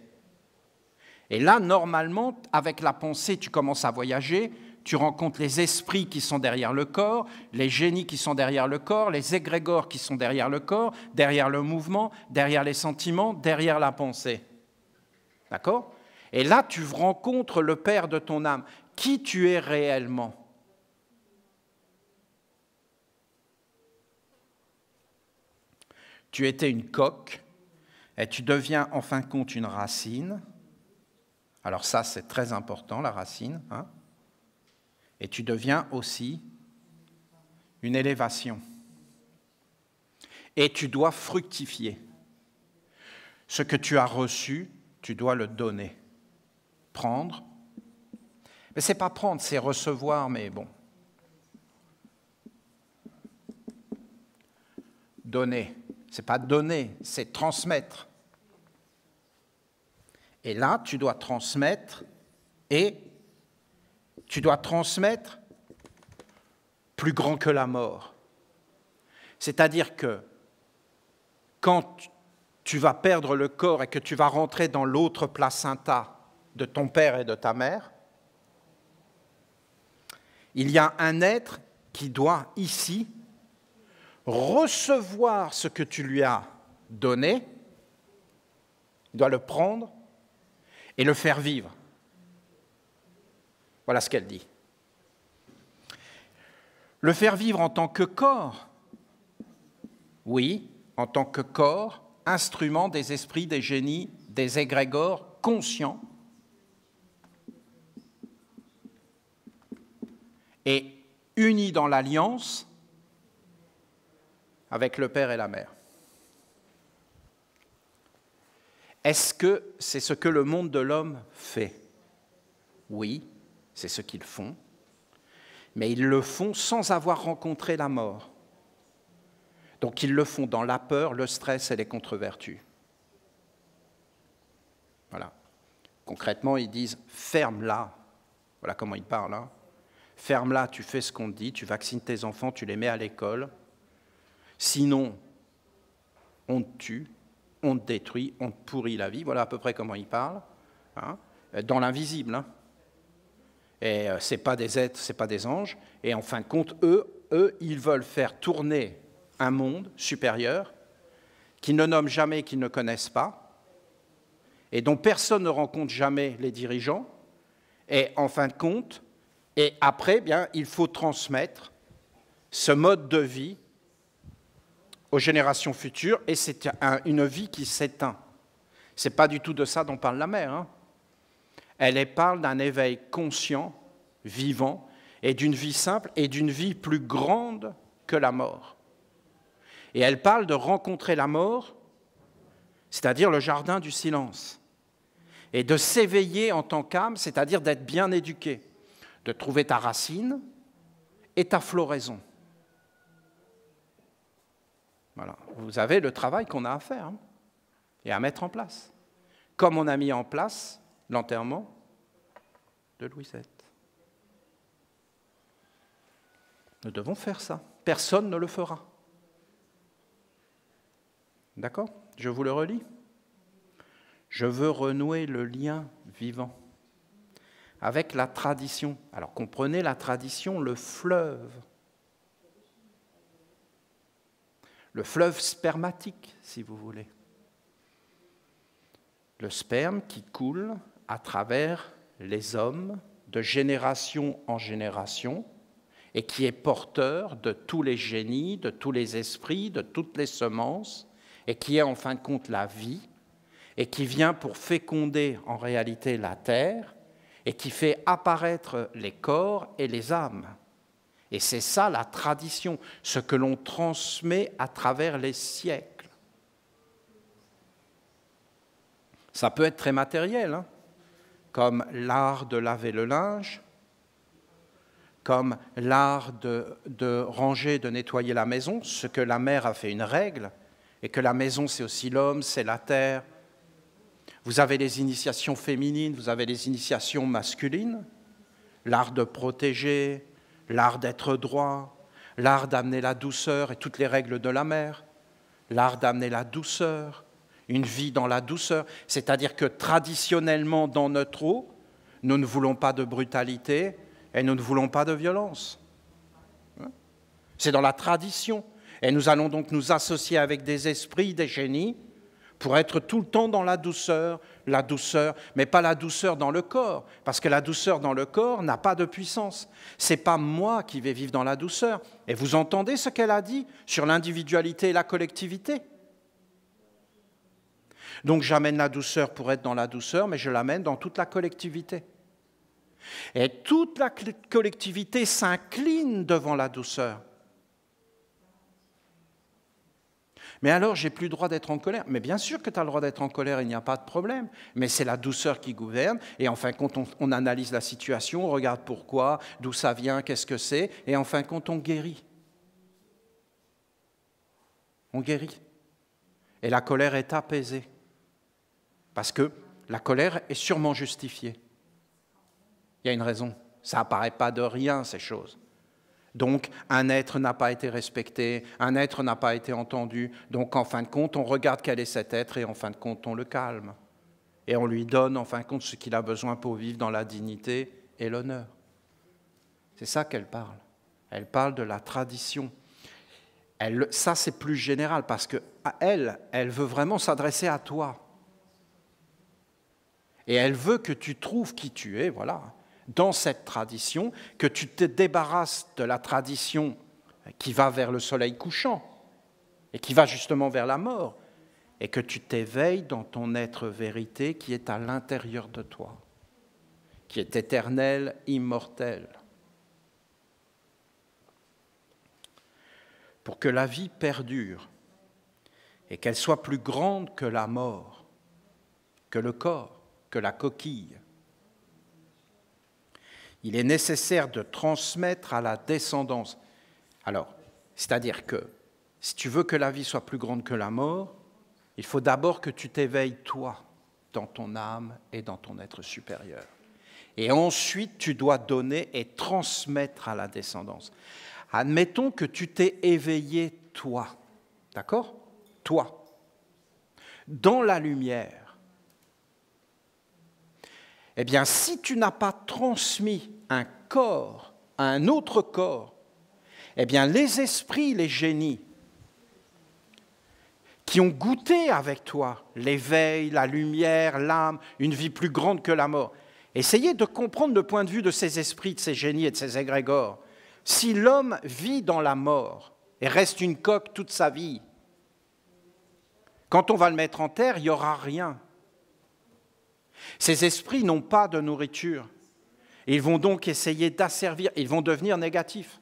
S1: Et là, normalement, avec la pensée, tu commences à voyager, tu rencontres les esprits qui sont derrière le corps, les génies qui sont derrière le corps, les égrégores qui sont derrière le corps, derrière le mouvement, derrière les sentiments, derrière la pensée. D'accord ? Et là, tu rencontres le Père de ton âme. Qui tu es réellement ? Tu étais une coque et tu deviens en fin de compte une racine. Alors ça, c'est très important, la racine. Hein ? Et tu deviens aussi une élévation. Et tu dois fructifier. Ce que tu as reçu, tu dois le donner. Prendre. Mais ce n'est pas prendre, c'est recevoir, mais bon. Donner. Ce n'est pas donner, c'est transmettre. Et là, tu dois transmettre, et tu dois transmettre plus grand que la mort. C'est-à-dire que quand tu vas perdre le corps et que tu vas rentrer dans l'autre placenta de ton père et de ta mère, il y a un être qui doit ici recevoir ce que tu lui as donné, il doit le prendre et le faire vivre. Voilà ce qu'elle dit. Le faire vivre en tant que corps, oui, en tant que corps, instrument des esprits, des génies, des égrégores conscients, et unis dans l'alliance avec le Père et la Mère. Est-ce que c'est ce que le monde de l'homme fait? Oui, c'est ce qu'ils font, mais ils le font sans avoir rencontré la mort. Donc ils le font dans la peur, le stress et les contre-vertus. Voilà. Concrètement, ils disent « ferme-la ». Voilà comment ils parlent. Hein. Ferme-la, tu fais ce qu'on te dit, tu vaccines tes enfants, tu les mets à l'école. Sinon, on te tue, on te détruit, on te pourrit la vie. Voilà à peu près comment ils parlent. Hein. Dans l'invisible. Hein. Et ce n'est pas des êtres, ce n'est pas des anges. Et en fin de compte, eux, ils veulent faire tourner un monde supérieur qu'ils ne nomment jamais, qu'ils ne connaissent pas, et dont personne ne rencontre jamais les dirigeants. Et en fin de compte, et après, bien, il faut transmettre ce mode de vie aux générations futures, et c'est une vie qui s'éteint. Ce n'est pas du tout de ça dont parle la mère. Hein. Elle parle d'un éveil conscient, vivant, et d'une vie simple, et d'une vie plus grande que la mort. Et elle parle de rencontrer la mort, c'est-à-dire le jardin du silence, et de s'éveiller en tant qu'âme, c'est-à-dire d'être bien éduqué, de trouver ta racine et ta floraison. Voilà. Vous avez le travail qu'on a à faire hein, et à mettre en place, comme on a mis en place l'enterrement de Louisette. Nous devons faire ça. Personne ne le fera. D'accord? Je vous le relis. Je veux renouer le lien vivant avec la tradition. Alors comprenez la tradition, le fleuve spermatique, si vous voulez. Le sperme qui coule à travers les hommes de génération en génération et qui est porteur de tous les génies, de tous les esprits, de toutes les semences, et qui est en fin de compte la vie, et qui vient pour féconder en réalité la terre, et qui fait apparaître les corps et les âmes. Et c'est ça la tradition, ce que l'on transmet à travers les siècles. Ça peut être très matériel, hein, comme l'art de laver le linge, comme l'art de ranger, de nettoyer la maison, ce que la mère a fait une règle, et que la maison, c'est aussi l'homme, c'est la terre. Vous avez les initiations féminines, vous avez les initiations masculines, l'art de protéger, l'art d'être droit, l'art d'amener la douceur et toutes les règles de la mère, l'art d'amener la douceur, une vie dans la douceur. C'est-à-dire que traditionnellement, dans notre eau, nous ne voulons pas de brutalité et nous ne voulons pas de violence. C'est dans la tradition. Et nous allons donc nous associer avec des esprits, des génies, pour être tout le temps dans la douceur, mais pas la douceur dans le corps, parce que la douceur dans le corps n'a pas de puissance. Ce n'est pas moi qui vais vivre dans la douceur. Et vous entendez ce qu'elle a dit sur l'individualité et la collectivité. Donc j'amène la douceur pour être dans la douceur, mais je l'amène dans toute la collectivité. Et toute la collectivité s'incline devant la douceur. Mais alors, j'ai plus le droit d'être en colère. Mais bien sûr que tu as le droit d'être en colère, il n'y a pas de problème. Mais c'est la douceur qui gouverne. Et en fin de compte, on analyse la situation, on regarde pourquoi, d'où ça vient, qu'est-ce que c'est. Et en fin de compte, on guérit. On guérit. Et la colère est apaisée. Parce que la colère est sûrement justifiée. Il y a une raison. Ça n'apparaît pas de rien, ces choses. Donc, un être n'a pas été respecté, un être n'a pas été entendu. Donc, en fin de compte, on regarde quel est cet être et en fin de compte, on le calme. Et on lui donne, en fin de compte, ce qu'il a besoin pour vivre dans la dignité et l'honneur. C'est ça qu'elle parle. Elle parle de la tradition. Ça, c'est plus général parce qu'elle veut vraiment s'adresser à toi. Et elle veut que tu trouves qui tu es, voilà, dans cette tradition, que tu te débarrasses de la tradition qui va vers le soleil couchant et qui va justement vers la mort, et que tu t'éveilles dans ton être vérité qui est à l'intérieur de toi, qui est éternel, immortel. Pour que la vie perdure et qu'elle soit plus grande que la mort, que le corps, que la coquille, il est nécessaire de transmettre à la descendance. Alors, c'est-à-dire que si tu veux que la vie soit plus grande que la mort, il faut d'abord que tu t'éveilles, toi, dans ton âme et dans ton être supérieur. Et ensuite, tu dois donner et transmettre à la descendance. Admettons que tu t'es éveillé, toi, d'accord ? Toi, dans la lumière. Eh bien, si tu n'as pas transmis un corps à un autre corps, eh bien, les esprits, les génies, qui ont goûté avec toi l'éveil, la lumière, l'âme, une vie plus grande que la mort, essayez de comprendre le point de vue de ces esprits, de ces génies et de ces égrégores. Si l'homme vit dans la mort et reste une coque toute sa vie, quand on va le mettre en terre, il n'y aura rien. Ces esprits n'ont pas de nourriture. Ils vont donc essayer d'asservir, ils vont devenir négatifs.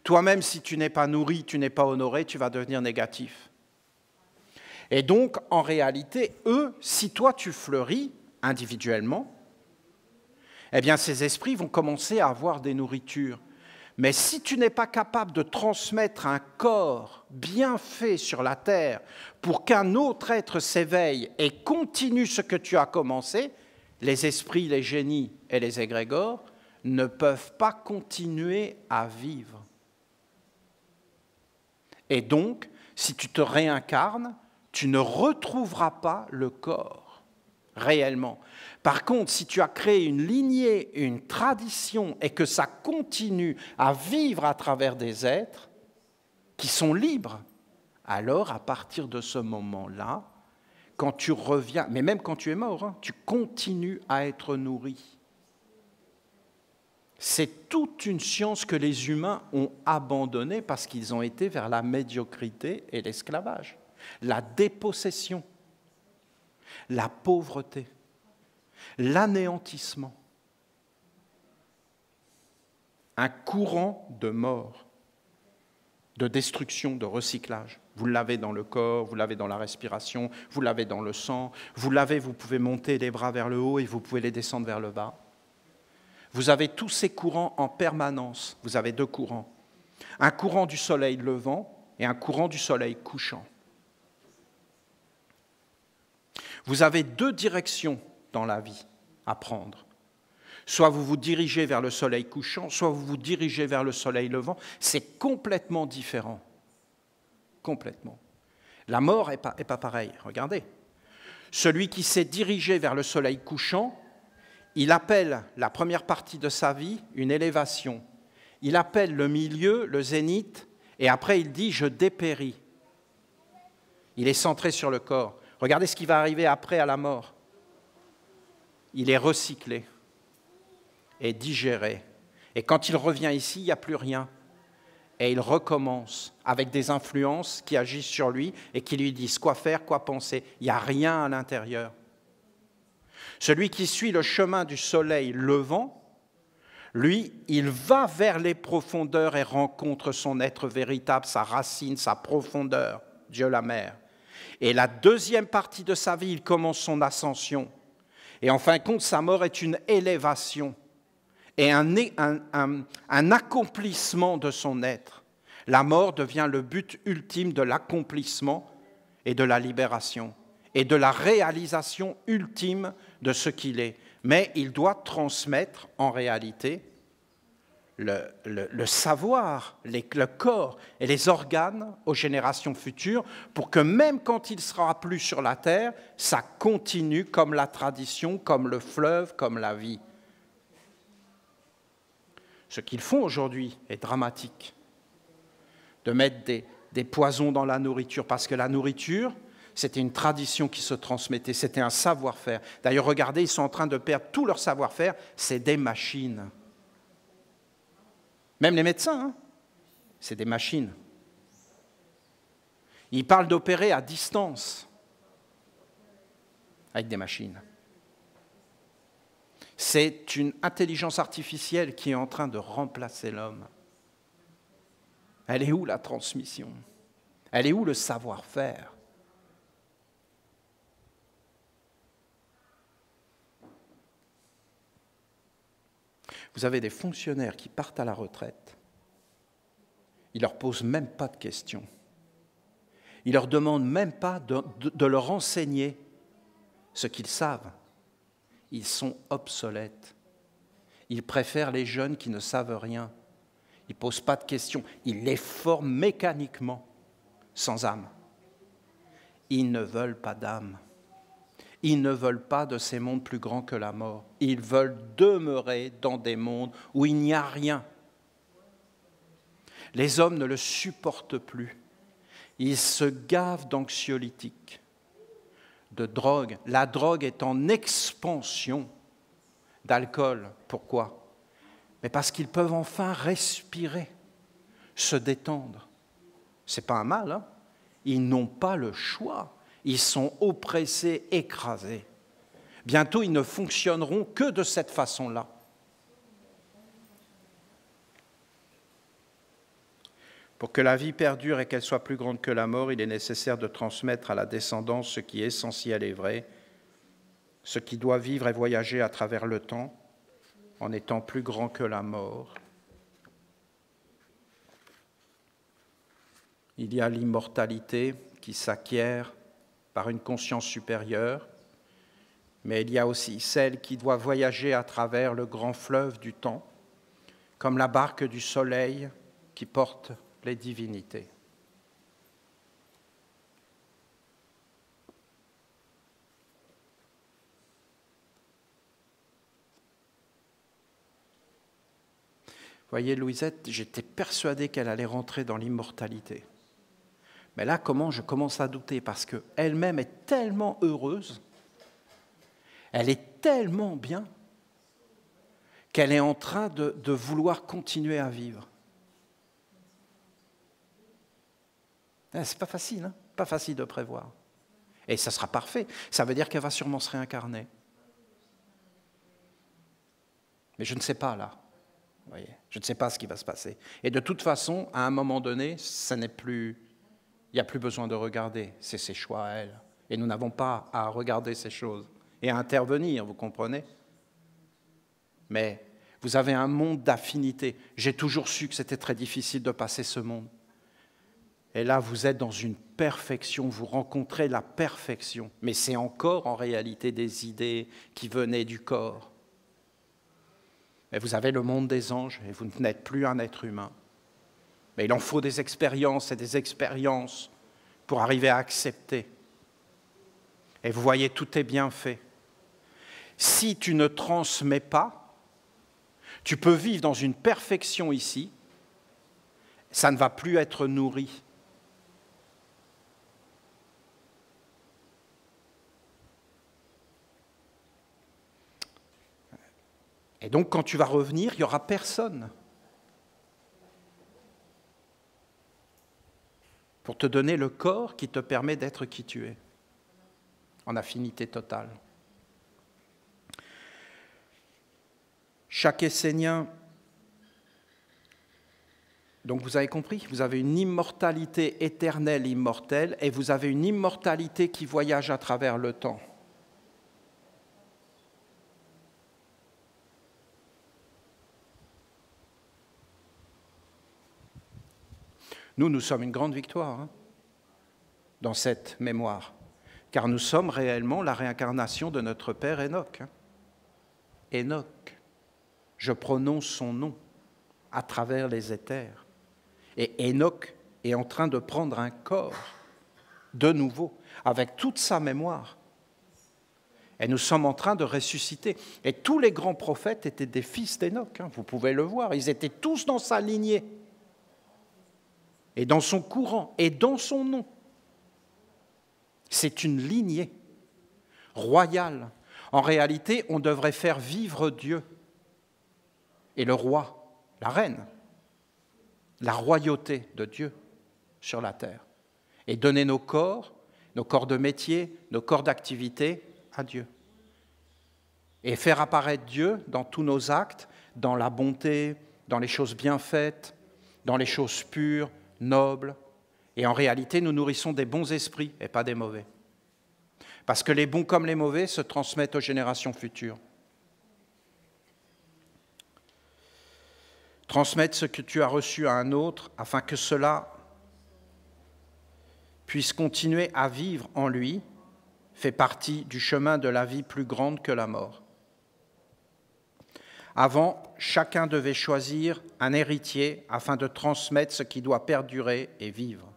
S1: Toi-même, si tu n'es pas nourri, tu n'es pas honoré, tu vas devenir négatif. Et donc, en réalité, eux, si toi tu fleuris individuellement, eh bien, ces esprits vont commencer à avoir des nourritures. Mais si tu n'es pas capable de transmettre un corps bien fait sur la terre pour qu'un autre être s'éveille et continue ce que tu as commencé, les esprits, les génies et les égrégores ne peuvent pas continuer à vivre. Et donc, si tu te réincarnes, tu ne retrouveras pas le corps réellement. Par contre, si tu as créé une lignée, une tradition, et que ça continue à vivre à travers des êtres qui sont libres, alors à partir de ce moment-là, quand tu reviens, mais même quand tu es mort, hein, tu continues à être nourri. C'est toute une science que les humains ont abandonnée parce qu'ils ont été vers la médiocrité et l'esclavage, la dépossession, la pauvreté, l'anéantissement, un courant de mort, de destruction, de recyclage. Vous l'avez dans le corps, vous l'avez dans la respiration, vous l'avez dans le sang, vous pouvez monter les bras vers le haut et vous pouvez les descendre vers le bas. Vous avez tous ces courants en permanence. Vous avez deux courants. Un courant du soleil levant et un courant du soleil couchant. Vous avez deux directions dans la vie à prendre. Soit vous vous dirigez vers le soleil couchant, soit vous vous dirigez vers le soleil levant. C'est complètement différent. Complètement. La mort n'est pas pareille. Regardez. Celui qui s'est dirigé vers le soleil couchant, il appelle la première partie de sa vie une élévation. Il appelle le milieu, le zénith, et après il dit « je dépéris ». Il est centré sur le corps. Regardez ce qui va arriver après à la mort. Il est recyclé et digéré. Et quand il revient ici, il n'y a plus rien. Et il recommence avec des influences qui agissent sur lui et qui lui disent quoi faire, quoi penser. Il n'y a rien à l'intérieur. Celui qui suit le chemin du soleil levant, lui, il va vers les profondeurs et rencontre son être véritable, sa racine, sa profondeur, Dieu la mère. Et la deuxième partie de sa vie, il commence son ascension. Et en fin de compte, sa mort est une élévation et un accomplissement de son être. La mort devient le but ultime de l'accomplissement et de la libération. et de la réalisation ultime de ce qu'il est. Mais il doit transmettre en réalité le savoir, le corps et les organes aux générations futures pour que même quand il ne sera plus sur la terre, ça continue comme la tradition, comme le fleuve, comme la vie. Ce qu'ils font aujourd'hui est dramatique. De mettre des poisons dans la nourriture, parce que la nourriture, c'était une tradition qui se transmettait, c'était un savoir-faire. D'ailleurs, regardez, ils sont en train de perdre tout leur savoir-faire, c'est des machines. Même les médecins, hein, c'est des machines. Ils parlent d'opérer à distance avec des machines. C'est une intelligence artificielle qui est en train de remplacer l'homme. Elle est où la transmission? Elle est où le savoir-faire? Vous avez des fonctionnaires qui partent à la retraite. Ils ne leur posent même pas de questions. Ils ne leur demandent même pas de leur enseigner ce qu'ils savent. Ils sont obsolètes. Ils préfèrent les jeunes qui ne savent rien. Ils ne posent pas de questions. Ils les forment mécaniquement, sans âme. Ils ne veulent pas d'âme. Ils ne veulent pas de ces mondes plus grands que la mort. Ils veulent demeurer dans des mondes où il n'y a rien. Les hommes ne le supportent plus. Ils se gavent d'anxiolytiques, de drogue. La drogue est en expansion, d'alcool. Pourquoi? Mais parce qu'ils peuvent enfin respirer, se détendre. Ce n'est pas un mal, hein? Ils n'ont pas le choix. Ils sont oppressés, écrasés. Bientôt, ils ne fonctionneront que de cette façon-là. Pour que la vie perdure et qu'elle soit plus grande que la mort, il est nécessaire de transmettre à la descendance ce qui est essentiel et vrai, ce qui doit vivre et voyager à travers le temps, en étant plus grand que la mort. Il y a l'immortalité qui s'acquiert par une conscience supérieure, mais il y a aussi celle qui doit voyager à travers le grand fleuve du temps, comme la barque du soleil qui porte les divinités. Voyez, Louisette, j'étais persuadé qu'elle allait rentrer dans l'immortalité. Mais là, je commence à douter, parce qu'elle-même est tellement heureuse, elle est tellement bien, qu'elle est en train de vouloir continuer à vivre. C'est pas facile, hein? Pas facile de prévoir. Et ça sera parfait. Ça veut dire qu'elle va sûrement se réincarner. Mais je ne sais pas là. Vous voyez, je ne sais pas ce qui va se passer. Et de toute façon, à un moment donné, il n'y a plus besoin de regarder. C'est ses choix à elle. Et nous n'avons pas à regarder ces choses et à intervenir, vous comprenez? Mais vous avez un monde d'affinité. J'ai toujours su que c'était très difficile de passer ce monde. Et là, vous êtes dans une perfection, vous rencontrez la perfection. Mais c'est encore en réalité des idées qui venaient du corps. Mais vous avez le monde des anges et vous n'êtes plus un être humain. Mais il en faut des expériences et des expériences pour arriver à accepter. Et vous voyez, tout est bien fait. Si tu ne transmets pas, tu peux vivre dans une perfection ici, ça ne va plus être nourri. Et donc, quand tu vas revenir, il n'y aura personne pour te donner le corps qui te permet d'être qui tu es, en affinité totale. Chaque Essénien, donc vous avez compris, vous avez une immortalité éternelle, immortelle, et vous avez une immortalité qui voyage à travers le temps. Nous sommes une grande victoire dans cette mémoire. car nous sommes réellement la réincarnation de notre père Enoch. Enoch, je prononce son nom à travers les éthers. Et Enoch est en train de prendre un corps de nouveau, avec toute sa mémoire. Et nous sommes en train de ressusciter. Et tous les grands prophètes étaient des fils d'Enoch, vous pouvez le voir. Ils étaient tous dans sa lignée, et dans son courant, et dans son nom. C'est une lignée royale. En réalité, on devrait faire vivre Dieu et le roi, la reine, la royauté de Dieu sur la terre, et donner nos corps de métier, nos corps d'activité à Dieu. Et faire apparaître Dieu dans tous nos actes, dans la bonté, dans les choses bien faites, dans les choses pures, nobles. Et en réalité, nous nourrissons des bons esprits et pas des mauvais. Parce que les bons comme les mauvais se transmettent aux générations futures. Transmettre ce que tu as reçu à un autre afin que cela puisse continuer à vivre en lui fait partie du chemin de la vie plus grande que la mort. Avant, chacun devait choisir un héritier afin de transmettre ce qui doit perdurer et vivre.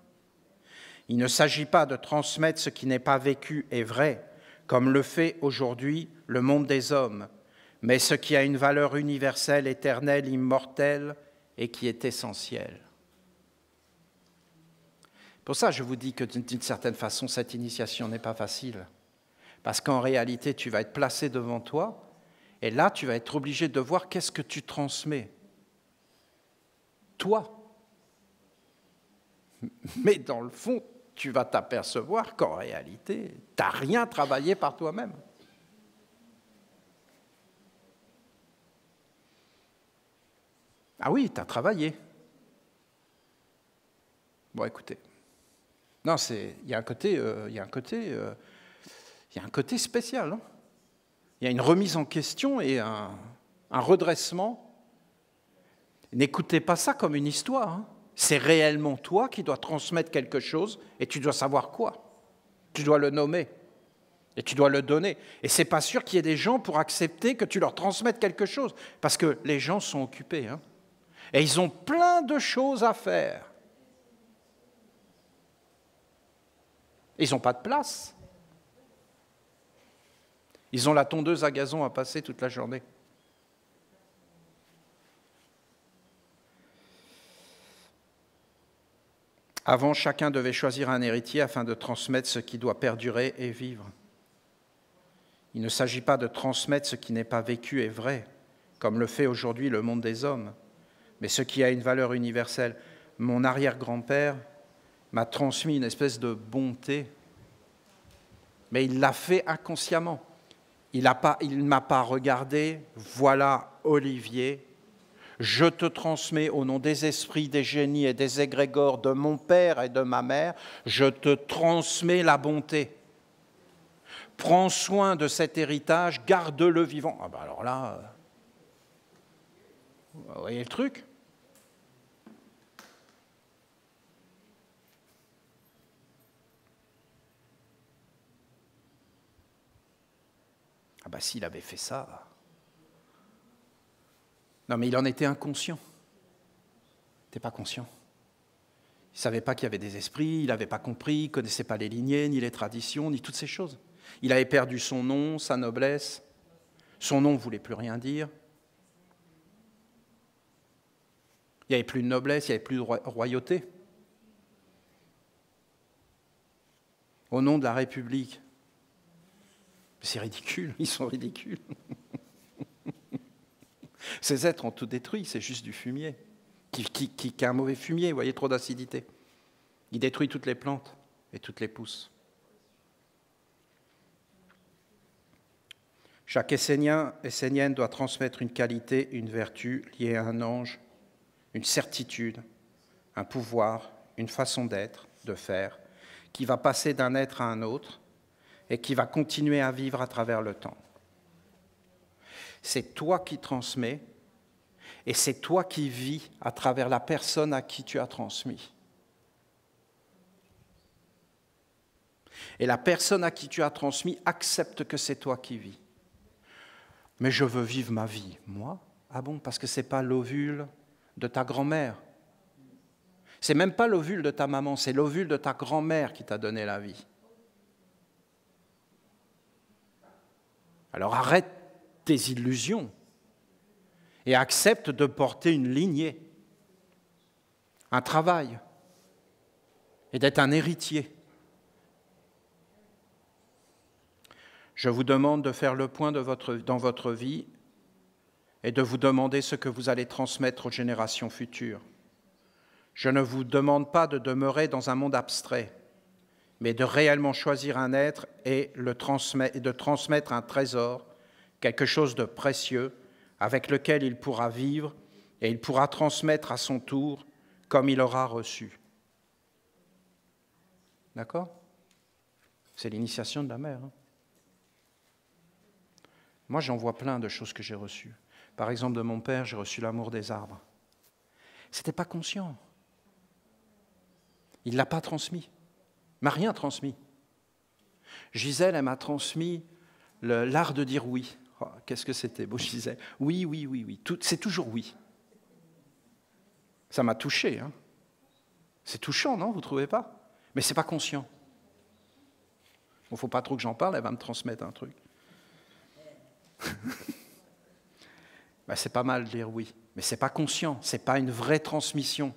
S1: Il ne s'agit pas de transmettre ce qui n'est pas vécu et vrai, comme le fait aujourd'hui le monde des hommes, mais ce qui a une valeur universelle, éternelle, immortelle et qui est essentielle. Pour ça, je vous dis que d'une certaine façon, cette initiation n'est pas facile. Parce qu'en réalité, tu vas être placé devant toi, et là, tu vas être obligé de voir qu'est-ce que tu transmets. Toi. Mais dans le fond, tu vas t'apercevoir qu'en réalité, tu n'as rien travaillé par toi-même. Ah oui, tu as travaillé. Bon, écoutez. Non, il y a un côté spécial. Hein. Il y a une remise en question et un redressement. N'écoutez pas ça comme une histoire. Hein. C'est réellement toi qui dois transmettre quelque chose et tu dois savoir quoi. Tu dois le nommer et tu dois le donner. Et ce n'est pas sûr qu'il y ait des gens pour accepter que tu leur transmettes quelque chose parce que les gens sont occupés. Hein. Et ils ont plein de choses à faire. Ils n'ont pas de place. Ils ont la tondeuse à gazon à passer toute la journée. Avant, chacun devait choisir un héritier afin de transmettre ce qui doit perdurer et vivre. Il ne s'agit pas de transmettre ce qui n'est pas vécu et vrai, comme le fait aujourd'hui le monde des hommes, mais ce qui a une valeur universelle. Mon arrière-grand-père m'a transmis une espèce de bonté, mais il l'a fait inconsciemment. Il ne m'a pas regardé, voilà Olivier, je te transmets au nom des esprits, des génies et des égrégores de mon père et de ma mère, je te transmets la bonté. Prends soin de cet héritage, garde-le vivant. Ah ben alors là, vous voyez le truc ? Ah ben s'il avait fait ça... Non, mais il en était inconscient. Il n'était pas conscient. Il ne savait pas qu'il y avait des esprits, il n'avait pas compris, il ne connaissait pas les lignées, ni les traditions, ni toutes ces choses. Il avait perdu son nom, sa noblesse. Son nom ne voulait plus rien dire. Il n'y avait plus de noblesse, il n'y avait plus de royauté. Au nom de la République. C'est ridicule, ils sont ridicules. Ces êtres ont tout détruit, c'est juste du fumier, qui a un mauvais fumier, vous voyez, trop d'acidité. Il détruit toutes les plantes et toutes les pousses. Chaque essénienne doit transmettre une qualité, une vertu liée à un ange, une certitude, un pouvoir, une façon d'être, de faire, qui va passer d'un être à un autre et qui va continuer à vivre à travers le temps. C'est toi qui transmets et c'est toi qui vis à travers la personne à qui tu as transmis. Et la personne à qui tu as transmis accepte que c'est toi qui vis. Mais je veux vivre ma vie. Moi? Ah bon? Parce que ce n'est pas l'ovule de ta grand-mère. C'est même pas l'ovule de ta maman, c'est l'ovule de ta grand-mère qui t'a donné la vie. Alors arrête tes illusions et accepte de porter une lignée, un travail et d'être un héritier. Je vous demande de faire le point dans votre vie et de vous demander ce que vous allez transmettre aux générations futures. Je ne vous demande pas de demeurer dans un monde abstrait, mais de réellement choisir un être et de transmettre un trésor, quelque chose de précieux, avec lequel il pourra vivre et il pourra transmettre à son tour comme il aura reçu. D'accord? C'est l'initiation de la mère. Moi, j'en vois plein de choses que j'ai reçues. Par exemple, de mon père, j'ai reçu l'amour des arbres. Ce n'était pas conscient. Il ne l'a pas transmis. Il ne m'a rien transmis. Gisèle, elle m'a transmis l'art de dire oui. Oh, qu'est-ce que c'était beau, Gisèle. Oui, oui, oui, oui. C'est toujours oui. Ça m'a touché. Hein. C'est touchant, non? Vous ne trouvez pas? Mais ce n'est pas conscient. Il ne faut pas trop que j'en parle, elle va me transmettre un truc. C'est pas mal de dire oui, mais ce n'est pas conscient, ce n'est pas une vraie transmission.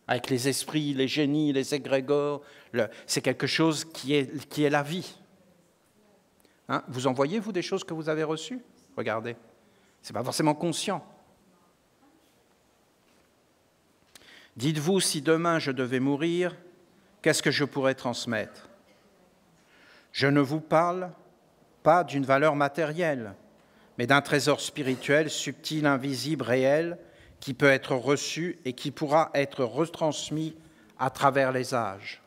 S1: Avec les esprits, les génies, les égrégores, c'est quelque chose qui est la vie. Hein? Vous en voyez, vous, des choses que vous avez reçues? Regardez, ce n'est pas forcément conscient. Dites-vous, si demain je devais mourir, qu'est-ce que je pourrais transmettre? Je ne vous parle pas d'une valeur matérielle, mais d'un trésor spirituel, subtil, invisible, réel, qui peut être reçu et qui pourra être retransmis à travers les âges.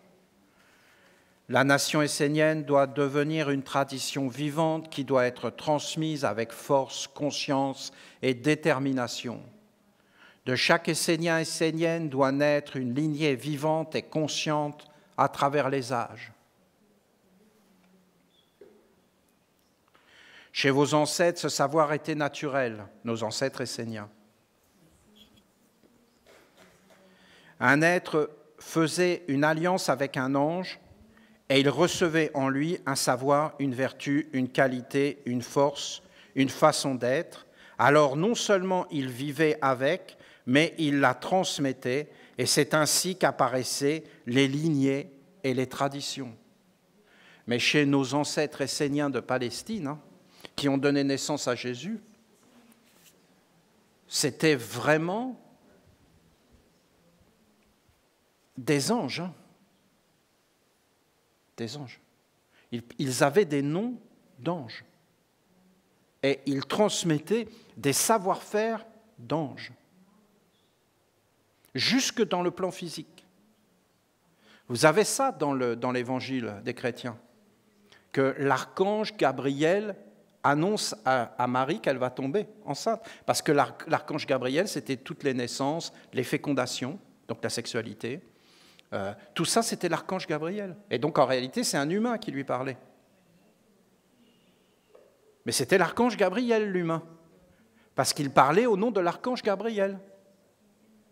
S1: La nation essénienne doit devenir une tradition vivante qui doit être transmise avec force, conscience et détermination. De chaque Essénien, Essénienne doit naître une lignée vivante et consciente à travers les âges. Chez vos ancêtres, ce savoir était naturel, nos ancêtres esséniens. Un être faisait une alliance avec un ange et il recevait en lui un savoir, une vertu, une qualité, une force, une façon d'être. Alors non seulement il vivait avec, mais il la transmettait et c'est ainsi qu'apparaissaient les lignées et les traditions. Mais chez nos ancêtres esséniens de Palestine, qui ont donné naissance à Jésus, c'était vraiment des anges. Des anges. Ils avaient des noms d'anges. Et ils transmettaient des savoir-faire d'anges. Jusque dans le plan physique. Vous avez ça dans l'évangile des chrétiens, que l'archange Gabriel annonce à Marie qu'elle va tomber enceinte. Parce que l'archange Gabriel, c'était toutes les naissances, les fécondations, donc la sexualité. Tout ça, c'était l'archange Gabriel. Et donc, en réalité, c'est un humain qui lui parlait. Mais c'était l'archange Gabriel, l'humain. Parce qu'il parlait au nom de l'archange Gabriel.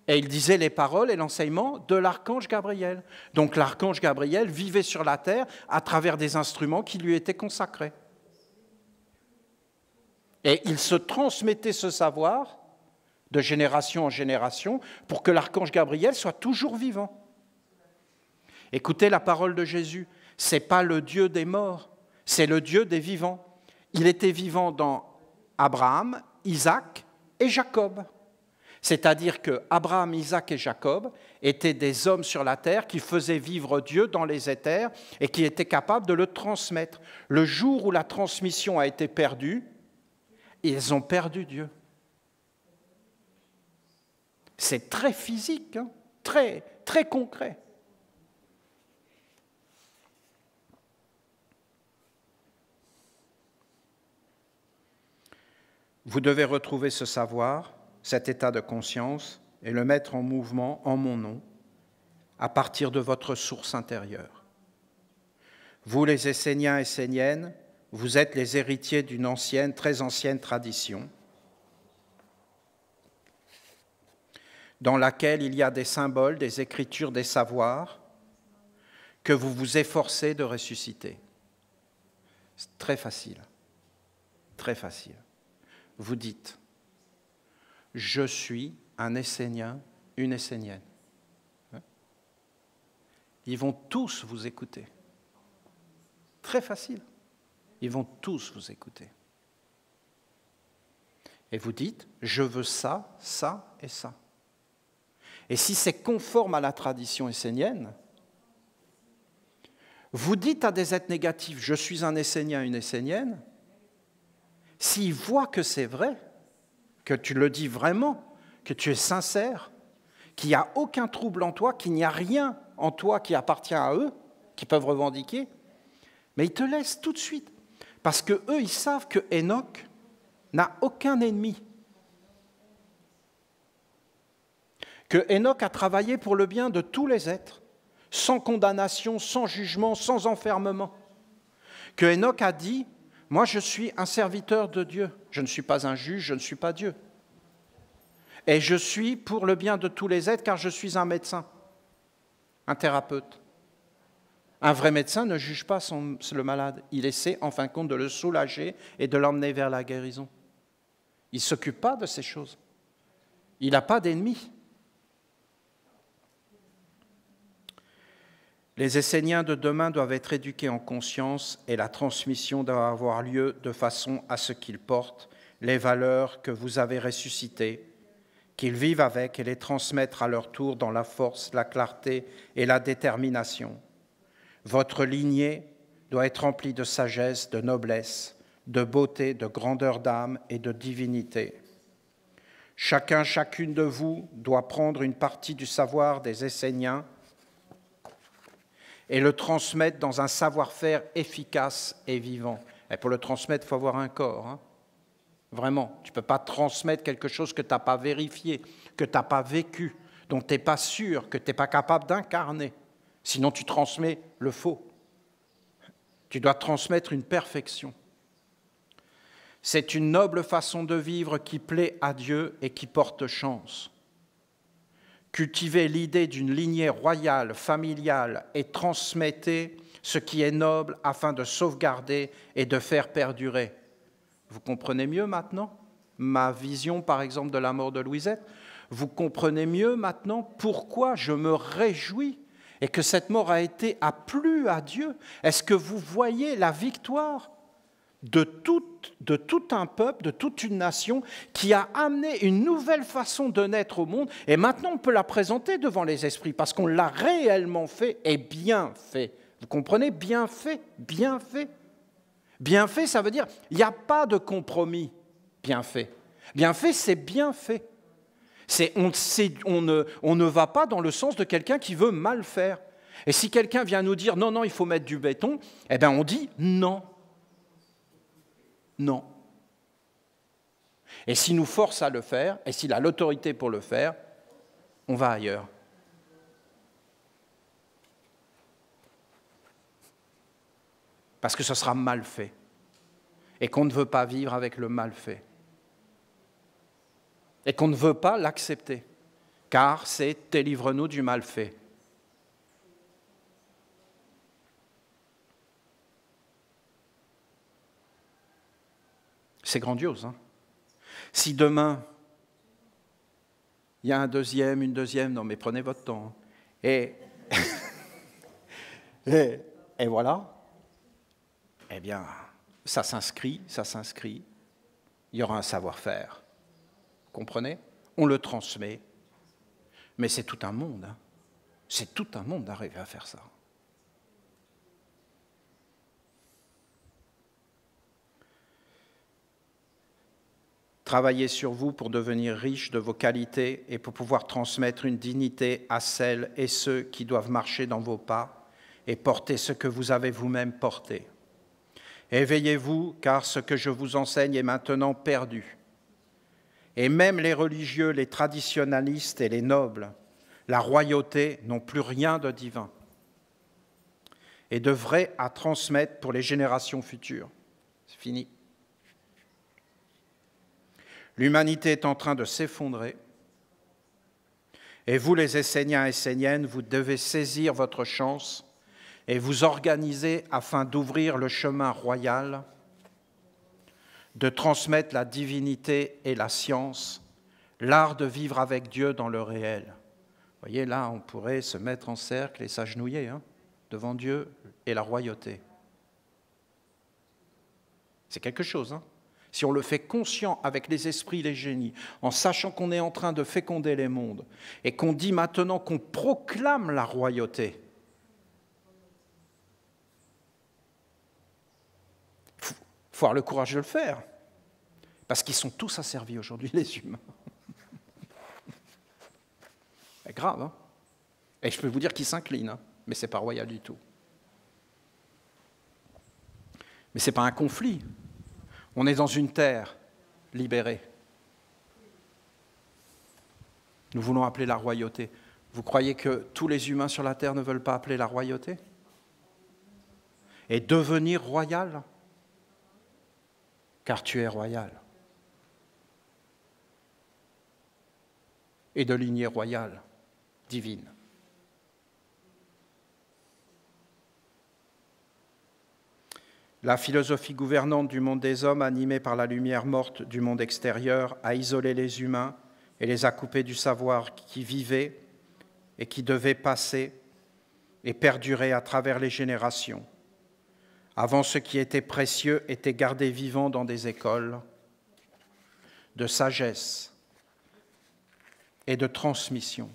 S1: Et il disait les paroles et l'enseignement de l'archange Gabriel. Donc, l'archange Gabriel vivait sur la terre à travers des instruments qui lui étaient consacrés. Et il se transmettait ce savoir de génération en génération pour que l'archange Gabriel soit toujours vivant. Écoutez la parole de Jésus, ce n'est pas le Dieu des morts, c'est le Dieu des vivants. Il était vivant dans Abraham, Isaac et Jacob. C'est-à-dire que Abraham, Isaac et Jacob étaient des hommes sur la terre qui faisaient vivre Dieu dans les éthers et qui étaient capables de le transmettre. Le jour où la transmission a été perdue, ils ont perdu Dieu. C'est très physique, hein, très, très concret. Vous devez retrouver ce savoir, cet état de conscience, et le mettre en mouvement en mon nom, à partir de votre source intérieure. Vous, les Esséniens et Esséniennes, vous êtes les héritiers d'une ancienne, très ancienne tradition, dans laquelle il y a des symboles, des écritures, des savoirs que vous vous efforcez de ressusciter. C'est très facile, très facile. Vous dites, je suis un Essénien, une Essénienne. Ils vont tous vous écouter. Très facile. Ils vont tous vous écouter. Et vous dites, je veux ça, ça et ça. Et si c'est conforme à la tradition essénienne, vous dites à des êtres négatifs, je suis un Essénien, une Essénienne, s'ils voient que c'est vrai, que tu le dis vraiment, que tu es sincère, qu'il n'y a aucun trouble en toi, qu'il n'y a rien en toi qui appartient à eux, qui peuvent revendiquer, mais ils te laissent tout de suite. Parce qu'eux, ils savent que Enoch n'a aucun ennemi. Que Enoch a travaillé pour le bien de tous les êtres, sans condamnation, sans jugement, sans enfermement. Que Enoch a dit, moi je suis un serviteur de Dieu, je ne suis pas un juge, je ne suis pas Dieu. Et je suis pour le bien de tous les êtres car je suis un médecin, un thérapeute. Un vrai médecin ne juge pas le malade, il essaie en fin de compte de le soulager et de l'emmener vers la guérison. Il ne s'occupe pas de ces choses. Il n'a pas d'ennemis. Les Esséniens de demain doivent être éduqués en conscience et la transmission doit avoir lieu de façon à ce qu'ils portent les valeurs que vous avez ressuscitées, qu'ils vivent avec et les transmettre à leur tour dans la force, la clarté et la détermination. Votre lignée doit être remplie de sagesse, de noblesse, de beauté, de grandeur d'âme et de divinité. Chacun, chacune de vous doit prendre une partie du savoir des Esséniens et le transmettre dans un savoir-faire efficace et vivant. Et pour le transmettre, il faut avoir un corps. Hein. Vraiment, tu ne peux pas transmettre quelque chose que tu n'as pas vérifié, que tu n'as pas vécu, dont tu n'es pas sûr, que tu n'es pas capable d'incarner. Sinon, tu transmets le faux. Tu dois transmettre une perfection. C'est une noble façon de vivre qui plaît à Dieu et qui porte chance. Cultivez l'idée d'une lignée royale, familiale et transmettez ce qui est noble afin de sauvegarder et de faire perdurer. Vous comprenez mieux maintenant ma vision, par exemple, de la mort de Louisette? Vous comprenez mieux maintenant pourquoi je me réjouis et que cette mort a plu à Dieu? Est-ce que vous voyez la victoire de tout un peuple, de toute une nation qui a amené une nouvelle façon de naître au monde et maintenant on peut la présenter devant les esprits parce qu'on l'a réellement fait et bien fait. Vous comprenez? Bien fait, bien fait. Bien fait, ça veut dire il n'y a pas de compromis. Bien fait. Bien fait, c'est bien fait. On ne va pas dans le sens de quelqu'un qui veut mal faire. Et si quelqu'un vient nous dire non, non, il faut mettre du béton, eh bien on dit non. Non. Et s'il nous force à le faire, et s'il a l'autorité pour le faire, on va ailleurs. Parce que ce sera mal fait. Et qu'on ne veut pas vivre avec le mal fait. Et qu'on ne veut pas l'accepter. Car c'est « délivre-nous du mal fait ». C'est grandiose. Hein? Si demain, il y a une deuxième, non mais prenez votre temps. Hein. Et voilà, eh bien, ça s'inscrit, il y aura un savoir-faire. Vous comprenez? On le transmet, mais c'est tout un monde. Hein? C'est tout un monde d'arriver à faire ça. Travaillez sur vous pour devenir riche de vos qualités et pour pouvoir transmettre une dignité à celles et ceux qui doivent marcher dans vos pas et porter ce que vous avez vous-même porté. Éveillez-vous, car ce que je vous enseigne est maintenant perdu. Et même les religieux, les traditionnalistes et les nobles, la royauté n'ont plus rien de divin. et de vrai à transmettre pour les générations futures. C'est fini. L'humanité est en train de s'effondrer. Et vous, les Esséniens et Esséniennes, vous devez saisir votre chance et vous organiser afin d'ouvrir le chemin royal, de transmettre la divinité et la science, l'art de vivre avec Dieu dans le réel. Vous voyez, là, on pourrait se mettre en cercle et s'agenouiller devant Dieu et la royauté. C'est quelque chose, hein. Si on le fait conscient avec les esprits, les génies, en sachant qu'on est en train de féconder les mondes et qu'on dit maintenant qu'on proclame la royauté, il faut avoir le courage de le faire, parce qu'ils sont tous asservis aujourd'hui, les humains. C'est grave, hein. Et je peux vous dire qu'ils s'inclinent, hein, mais ce n'est pas royal du tout. Mais ce n'est pas un conflit. On est dans une terre libérée. Nous voulons appeler la royauté. Vous croyez que tous les humains sur la terre ne veulent pas appeler la royauté? Et devenir royal? Car tu es royal. Et de lignée royale, divine. La philosophie gouvernante du monde des hommes, animée par la lumière morte du monde extérieur, a isolé les humains et les a coupés du savoir qui vivait et qui devait passer et perdurer à travers les générations. Avant, ce qui était précieux était gardé vivant dans des écoles de sagesse et de transmission.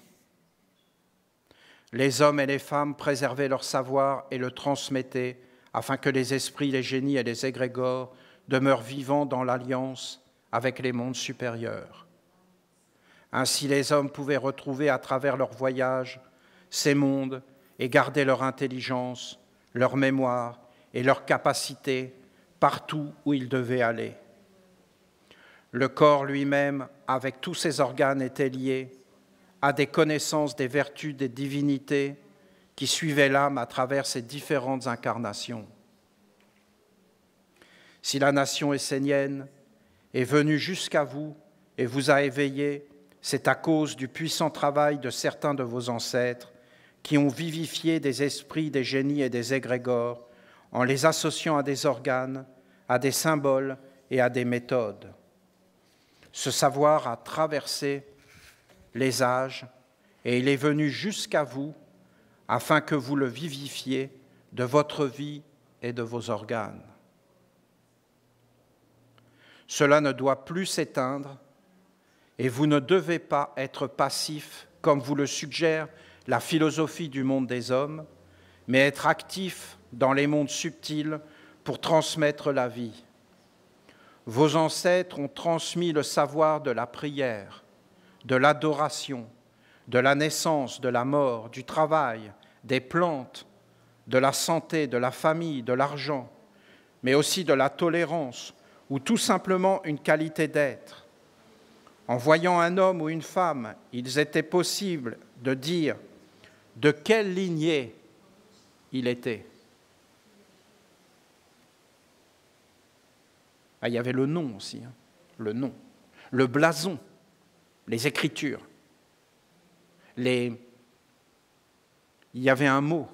S1: Les hommes et les femmes préservaient leur savoir et le transmettaient afin que les esprits, les génies et les égrégores demeurent vivants dans l'alliance avec les mondes supérieurs. Ainsi, les hommes pouvaient retrouver à travers leur voyage ces mondes et garder leur intelligence, leur mémoire et leur capacité partout où ils devaient aller. Le corps lui-même, avec tous ses organes, était lié à des connaissances des vertus des divinités qui suivaient l'âme à travers ses différentes incarnations. Si la nation essénienne est venue jusqu'à vous et vous a éveillé, c'est à cause du puissant travail de certains de vos ancêtres qui ont vivifié des esprits, des génies et des égrégores en les associant à des organes, à des symboles et à des méthodes. Ce savoir a traversé les âges et il est venu jusqu'à vous afin que vous le vivifiez de votre vie et de vos organes. Cela ne doit plus s'éteindre et vous ne devez pas être passif comme vous le suggère la philosophie du monde des hommes, mais être actif dans les mondes subtils pour transmettre la vie. Vos ancêtres ont transmis le savoir de la prière, de l'adoration, de la naissance, de la mort, du travail, des plantes, de la santé, de la famille, de l'argent, mais aussi de la tolérance ou tout simplement une qualité d'être. En voyant un homme ou une femme, il était possible de dire de quelle lignée il était. Ah, il y avait le nom aussi, le nom, le blason, les écritures. Il y avait un mot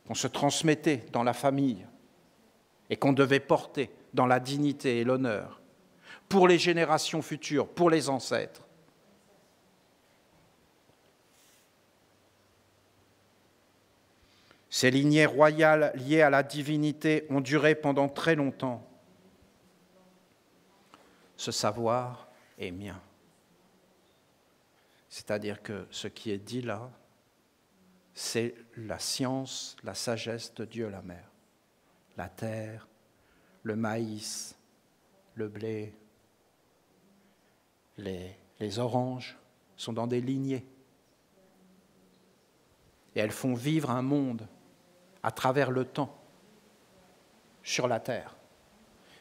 S1: qu'on se transmettait dans la famille et qu'on devait porter dans la dignité et l'honneur pour les générations futures, pour les ancêtres. Ces lignées royales liées à la divinité ont duré pendant très longtemps. Ce savoir est mien. C'est-à-dire que ce qui est dit là, c'est la science, la sagesse de Dieu la Mère. La terre, le maïs, le blé, les oranges sont dans des lignées. Et elles font vivre un monde à travers le temps sur la terre.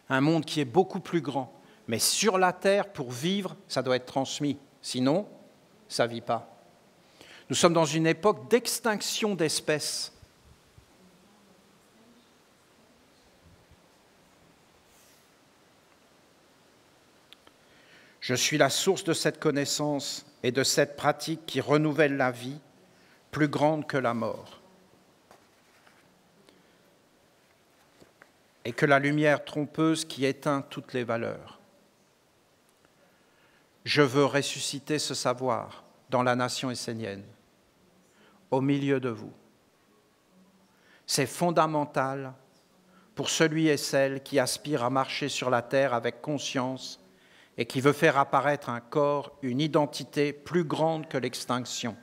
S1: Un monde qui est beaucoup plus grand. Mais sur la terre, pour vivre, ça doit être transmis. Sinon, ça ne vit pas. Nous sommes dans une époque d'extinction d'espèces. Je suis la source de cette connaissance et de cette pratique qui renouvelle la vie, plus grande que la mort. Et que la lumière trompeuse qui éteint toutes les valeurs. Je veux ressusciter ce savoir dans la nation essénienne, au milieu de vous. C'est fondamental pour celui et celle qui aspire à marcher sur la terre avec conscience et qui veut faire apparaître un corps, une identité plus grande que l'extinction.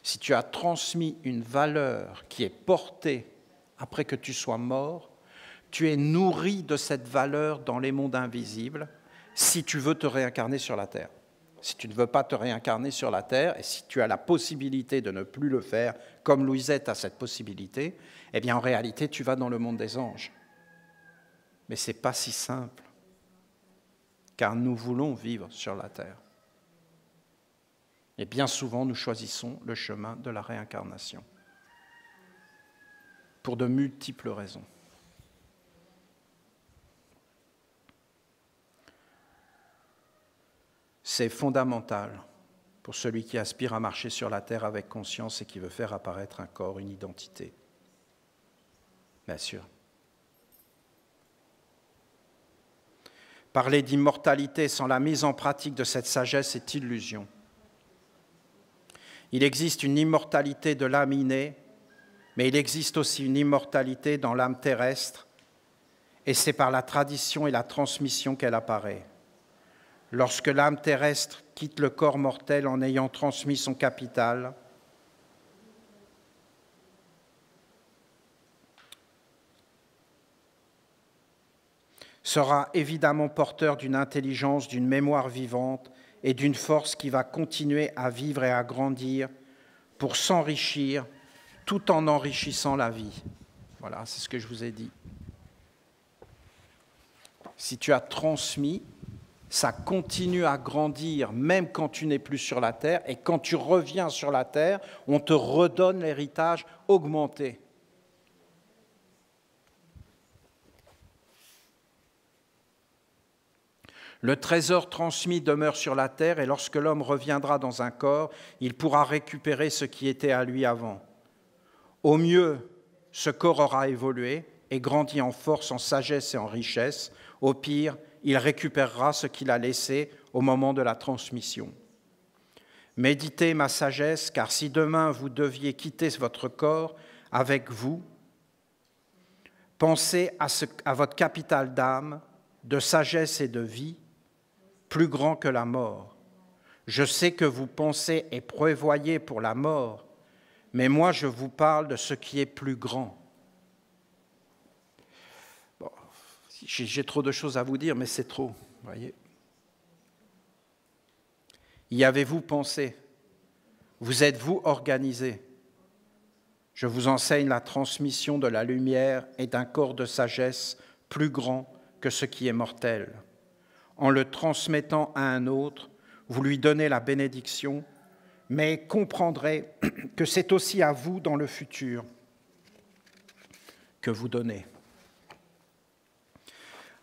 S1: Si tu as transmis une valeur qui est portée après que tu sois mort, tu es nourri de cette valeur dans les mondes invisibles si tu veux te réincarner sur la terre. Si tu ne veux pas te réincarner sur la terre et si tu as la possibilité de ne plus le faire, comme Louisette a cette possibilité, eh bien en réalité tu vas dans le monde des anges. Mais ce n'est pas si simple, car nous voulons vivre sur la terre. Et bien souvent nous choisissons le chemin de la réincarnation. Pour de multiples raisons. C'est fondamental pour celui qui aspire à marcher sur la terre avec conscience et qui veut faire apparaître un corps, une identité. Bien sûr. Parler d'immortalité sans la mise en pratique de cette sagesse est illusion. Il existe une immortalité de l'âme innée, mais il existe aussi une immortalité dans l'âme terrestre, et c'est par la tradition et la transmission qu'elle apparaît. Lorsque l'âme terrestre quitte le corps mortel en ayant transmis son capital, sera évidemment porteur d'une intelligence, d'une mémoire vivante et d'une force qui va continuer à vivre et à grandir pour s'enrichir tout en enrichissant la vie. Voilà, c'est ce que je vous ai dit. Si tu as transmis, ça continue à grandir même quand tu n'es plus sur la terre, et quand tu reviens sur la terre, on te redonne l'héritage augmenté. Le trésor transmis demeure sur la terre, et lorsque l'homme reviendra dans un corps, il pourra récupérer ce qui était à lui avant. Au mieux, ce corps aura évolué et grandi en force, en sagesse et en richesse. Au pire, il récupérera ce qu'il a laissé au moment de la transmission. Méditez ma sagesse, car si demain vous deviez quitter votre corps avec vous, pensez à votre capital d'âme, de sagesse et de vie, plus grand que la mort. Je sais que vous pensez et prévoyez pour la mort, mais moi je vous parle de ce qui est plus grand. Bon, j'ai trop de choses à vous dire, mais c'est trop, voyez. Y avez-vous pensé? Vous êtes-vous organisé? Je vous enseigne la transmission de la lumière et d'un corps de sagesse plus grand que ce qui est mortel. En le transmettant à un autre, vous lui donnez la bénédiction, mais comprendrez que c'est aussi à vous dans le futur que vous donnez.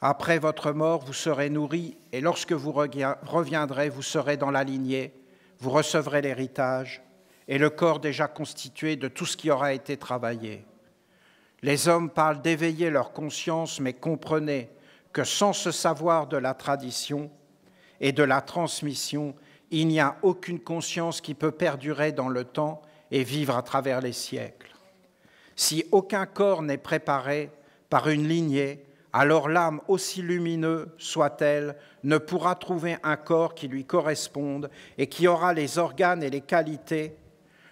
S1: Après votre mort, vous serez nourris, et lorsque vous reviendrez, vous serez dans la lignée, vous recevrez l'héritage et le corps déjà constitué de tout ce qui aura été travaillé. Les hommes parlent d'éveiller leur conscience, mais comprenez que sans ce savoir de la tradition et de la transmission, il n'y a aucune conscience qui peut perdurer dans le temps et vivre à travers les siècles. Si aucun corps n'est préparé par une lignée, alors l'âme, aussi lumineuse soit-elle, ne pourra trouver un corps qui lui corresponde et qui aura les organes et les qualités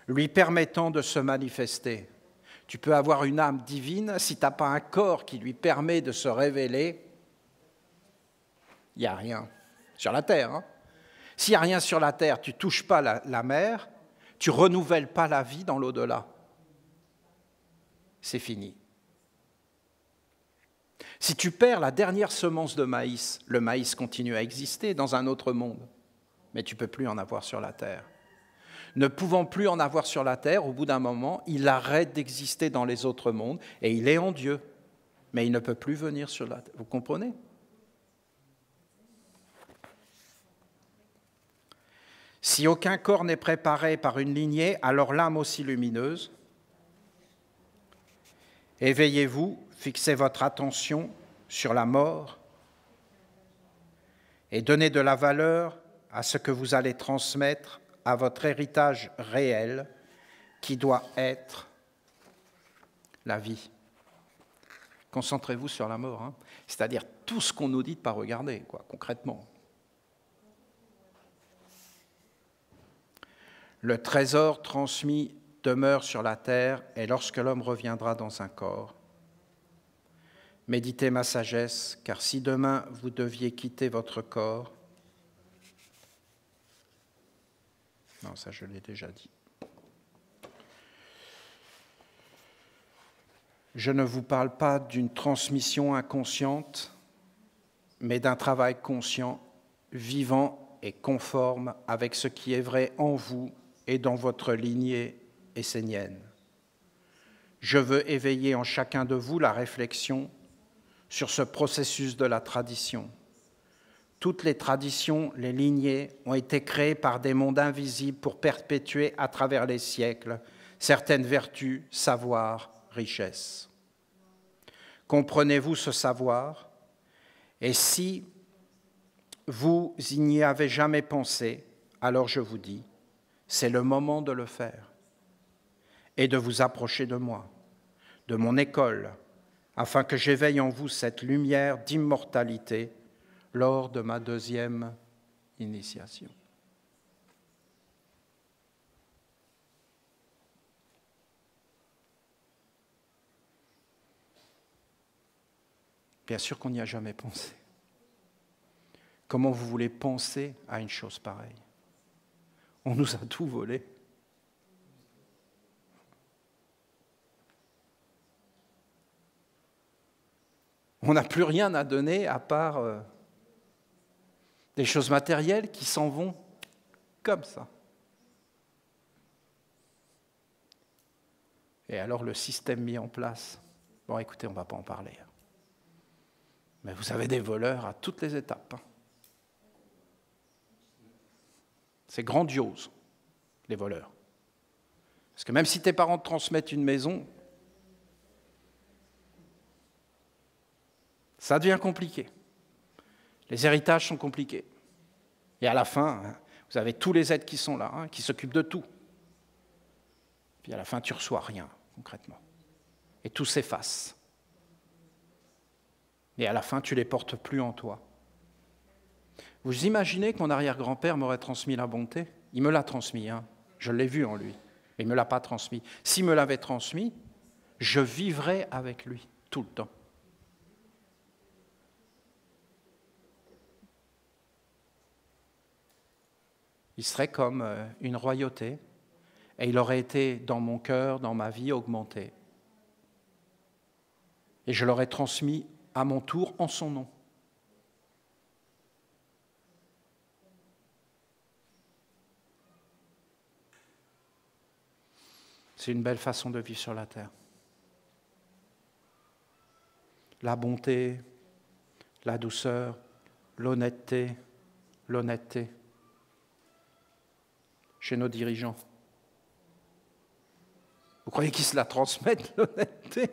S1: lui permettant de se manifester. Tu peux avoir une âme divine, si tu n'as pas un corps qui lui permet de se révéler, il n'y a rien sur la terre. Hein. S'il n'y a rien sur la terre, tu ne touches pas la mer, tu ne renouvelles pas la vie dans l'au-delà. C'est fini. Si tu perds la dernière semence de maïs, le maïs continue à exister dans un autre monde, mais tu ne peux plus en avoir sur la terre. Ne pouvant plus en avoir sur la terre, au bout d'un moment, il arrête d'exister dans les autres mondes et il est en Dieu, mais il ne peut plus venir sur la terre. Vous comprenez ? Si aucun corps n'est préparé par une lignée, alors l'âme aussi lumineuse. Éveillez-vous, fixez votre attention sur la mort et donnez de la valeur à ce que vous allez transmettre à votre héritage réel qui doit être la vie. Concentrez-vous sur la mort, hein. C'est-à-dire tout ce qu'on nous dit de ne pas regarder, quoi, concrètement. Le trésor transmis demeure sur la terre et lorsque l'homme reviendra dans un corps. Méditez ma sagesse, car si demain vous deviez quitter votre corps, non, ça je l'ai déjà dit. Je ne vous parle pas d'une transmission inconsciente, mais d'un travail conscient, vivant et conforme avec ce qui est vrai en vous et dans votre lignée essénienne. Je veux éveiller en chacun de vous la réflexion sur ce processus de la tradition. Toutes les traditions, les lignées, ont été créées par des mondes invisibles pour perpétuer à travers les siècles certaines vertus, savoirs, richesses. Comprenez-vous ce savoir? Et si vous n'y avez jamais pensé, alors je vous dis, c'est le moment de le faire et de vous approcher de moi, de mon école, afin que j'éveille en vous cette lumière d'immortalité lors de ma deuxième initiation. Bien sûr qu'on n'y a jamais pensé. Comment vous voulez penser à une chose pareille? On nous a tout volé. On n'a plus rien à donner à part des choses matérielles qui s'en vont comme ça. Et alors le système mis en place, bon écoutez, on ne va pas en parler. Mais vous avez des voleurs à toutes les étapes. C'est grandiose, les voleurs. Parce que même si tes parents te transmettent une maison, ça devient compliqué. Les héritages sont compliqués. Et à la fin, vous avez tous les aides qui sont là, qui s'occupent de tout. Puis à la fin, tu ne reçois rien, concrètement. Et tout s'efface. Et à la fin, tu ne les portes plus en toi. Vous imaginez que mon arrière-grand-père m'aurait transmis la bonté? Il me l'a transmis, je l'ai vu en lui. Mais il ne me l'a pas transmis. S'il me l'avait transmis, je vivrais avec lui tout le temps. Il serait comme une royauté et il aurait été dans mon cœur, dans ma vie, augmenté. Et je l'aurais transmis à mon tour en son nom. C'est une belle façon de vivre sur la terre. La bonté, la douceur, l'honnêteté chez nos dirigeants. Vous croyez qu'ils se la transmettent, l'honnêteté?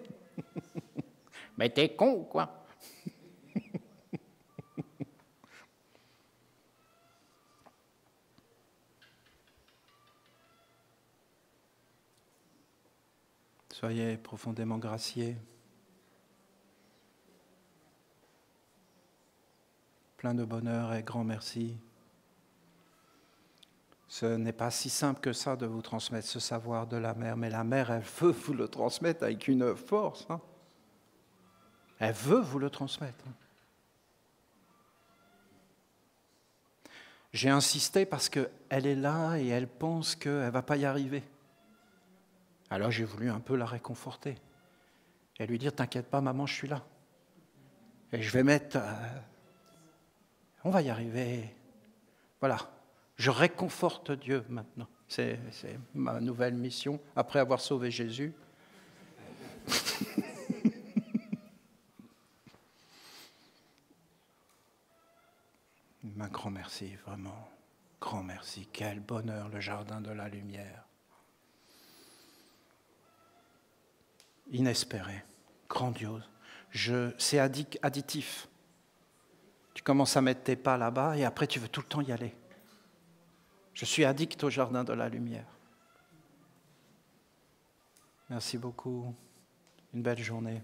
S1: Mais t'es con, quoi. Soyez profondément graciés, plein de bonheur et grand merci. Ce n'est pas si simple que ça de vous transmettre ce savoir de la mère, mais la mère, elle veut vous le transmettre avec une force. Elle veut vous le transmettre. J'ai insisté parce qu'elle est là et elle pense qu'elle ne va pas y arriver. Alors j'ai voulu un peu la réconforter et lui dire « T'inquiète pas, maman, je suis là. Et je vais mettre... on va y arriver. » Voilà, je réconforte Dieu maintenant. C'est ma nouvelle mission, après avoir sauvé Jésus. Un grand merci, vraiment. Grand merci. Quel bonheur, le jardin de la lumière. Inespéré, grandiose. C'est additif. Tu commences à mettre tes pas là-bas et après tu veux tout le temps y aller. Je suis addict au jardin de la lumière. Merci beaucoup. Une belle journée.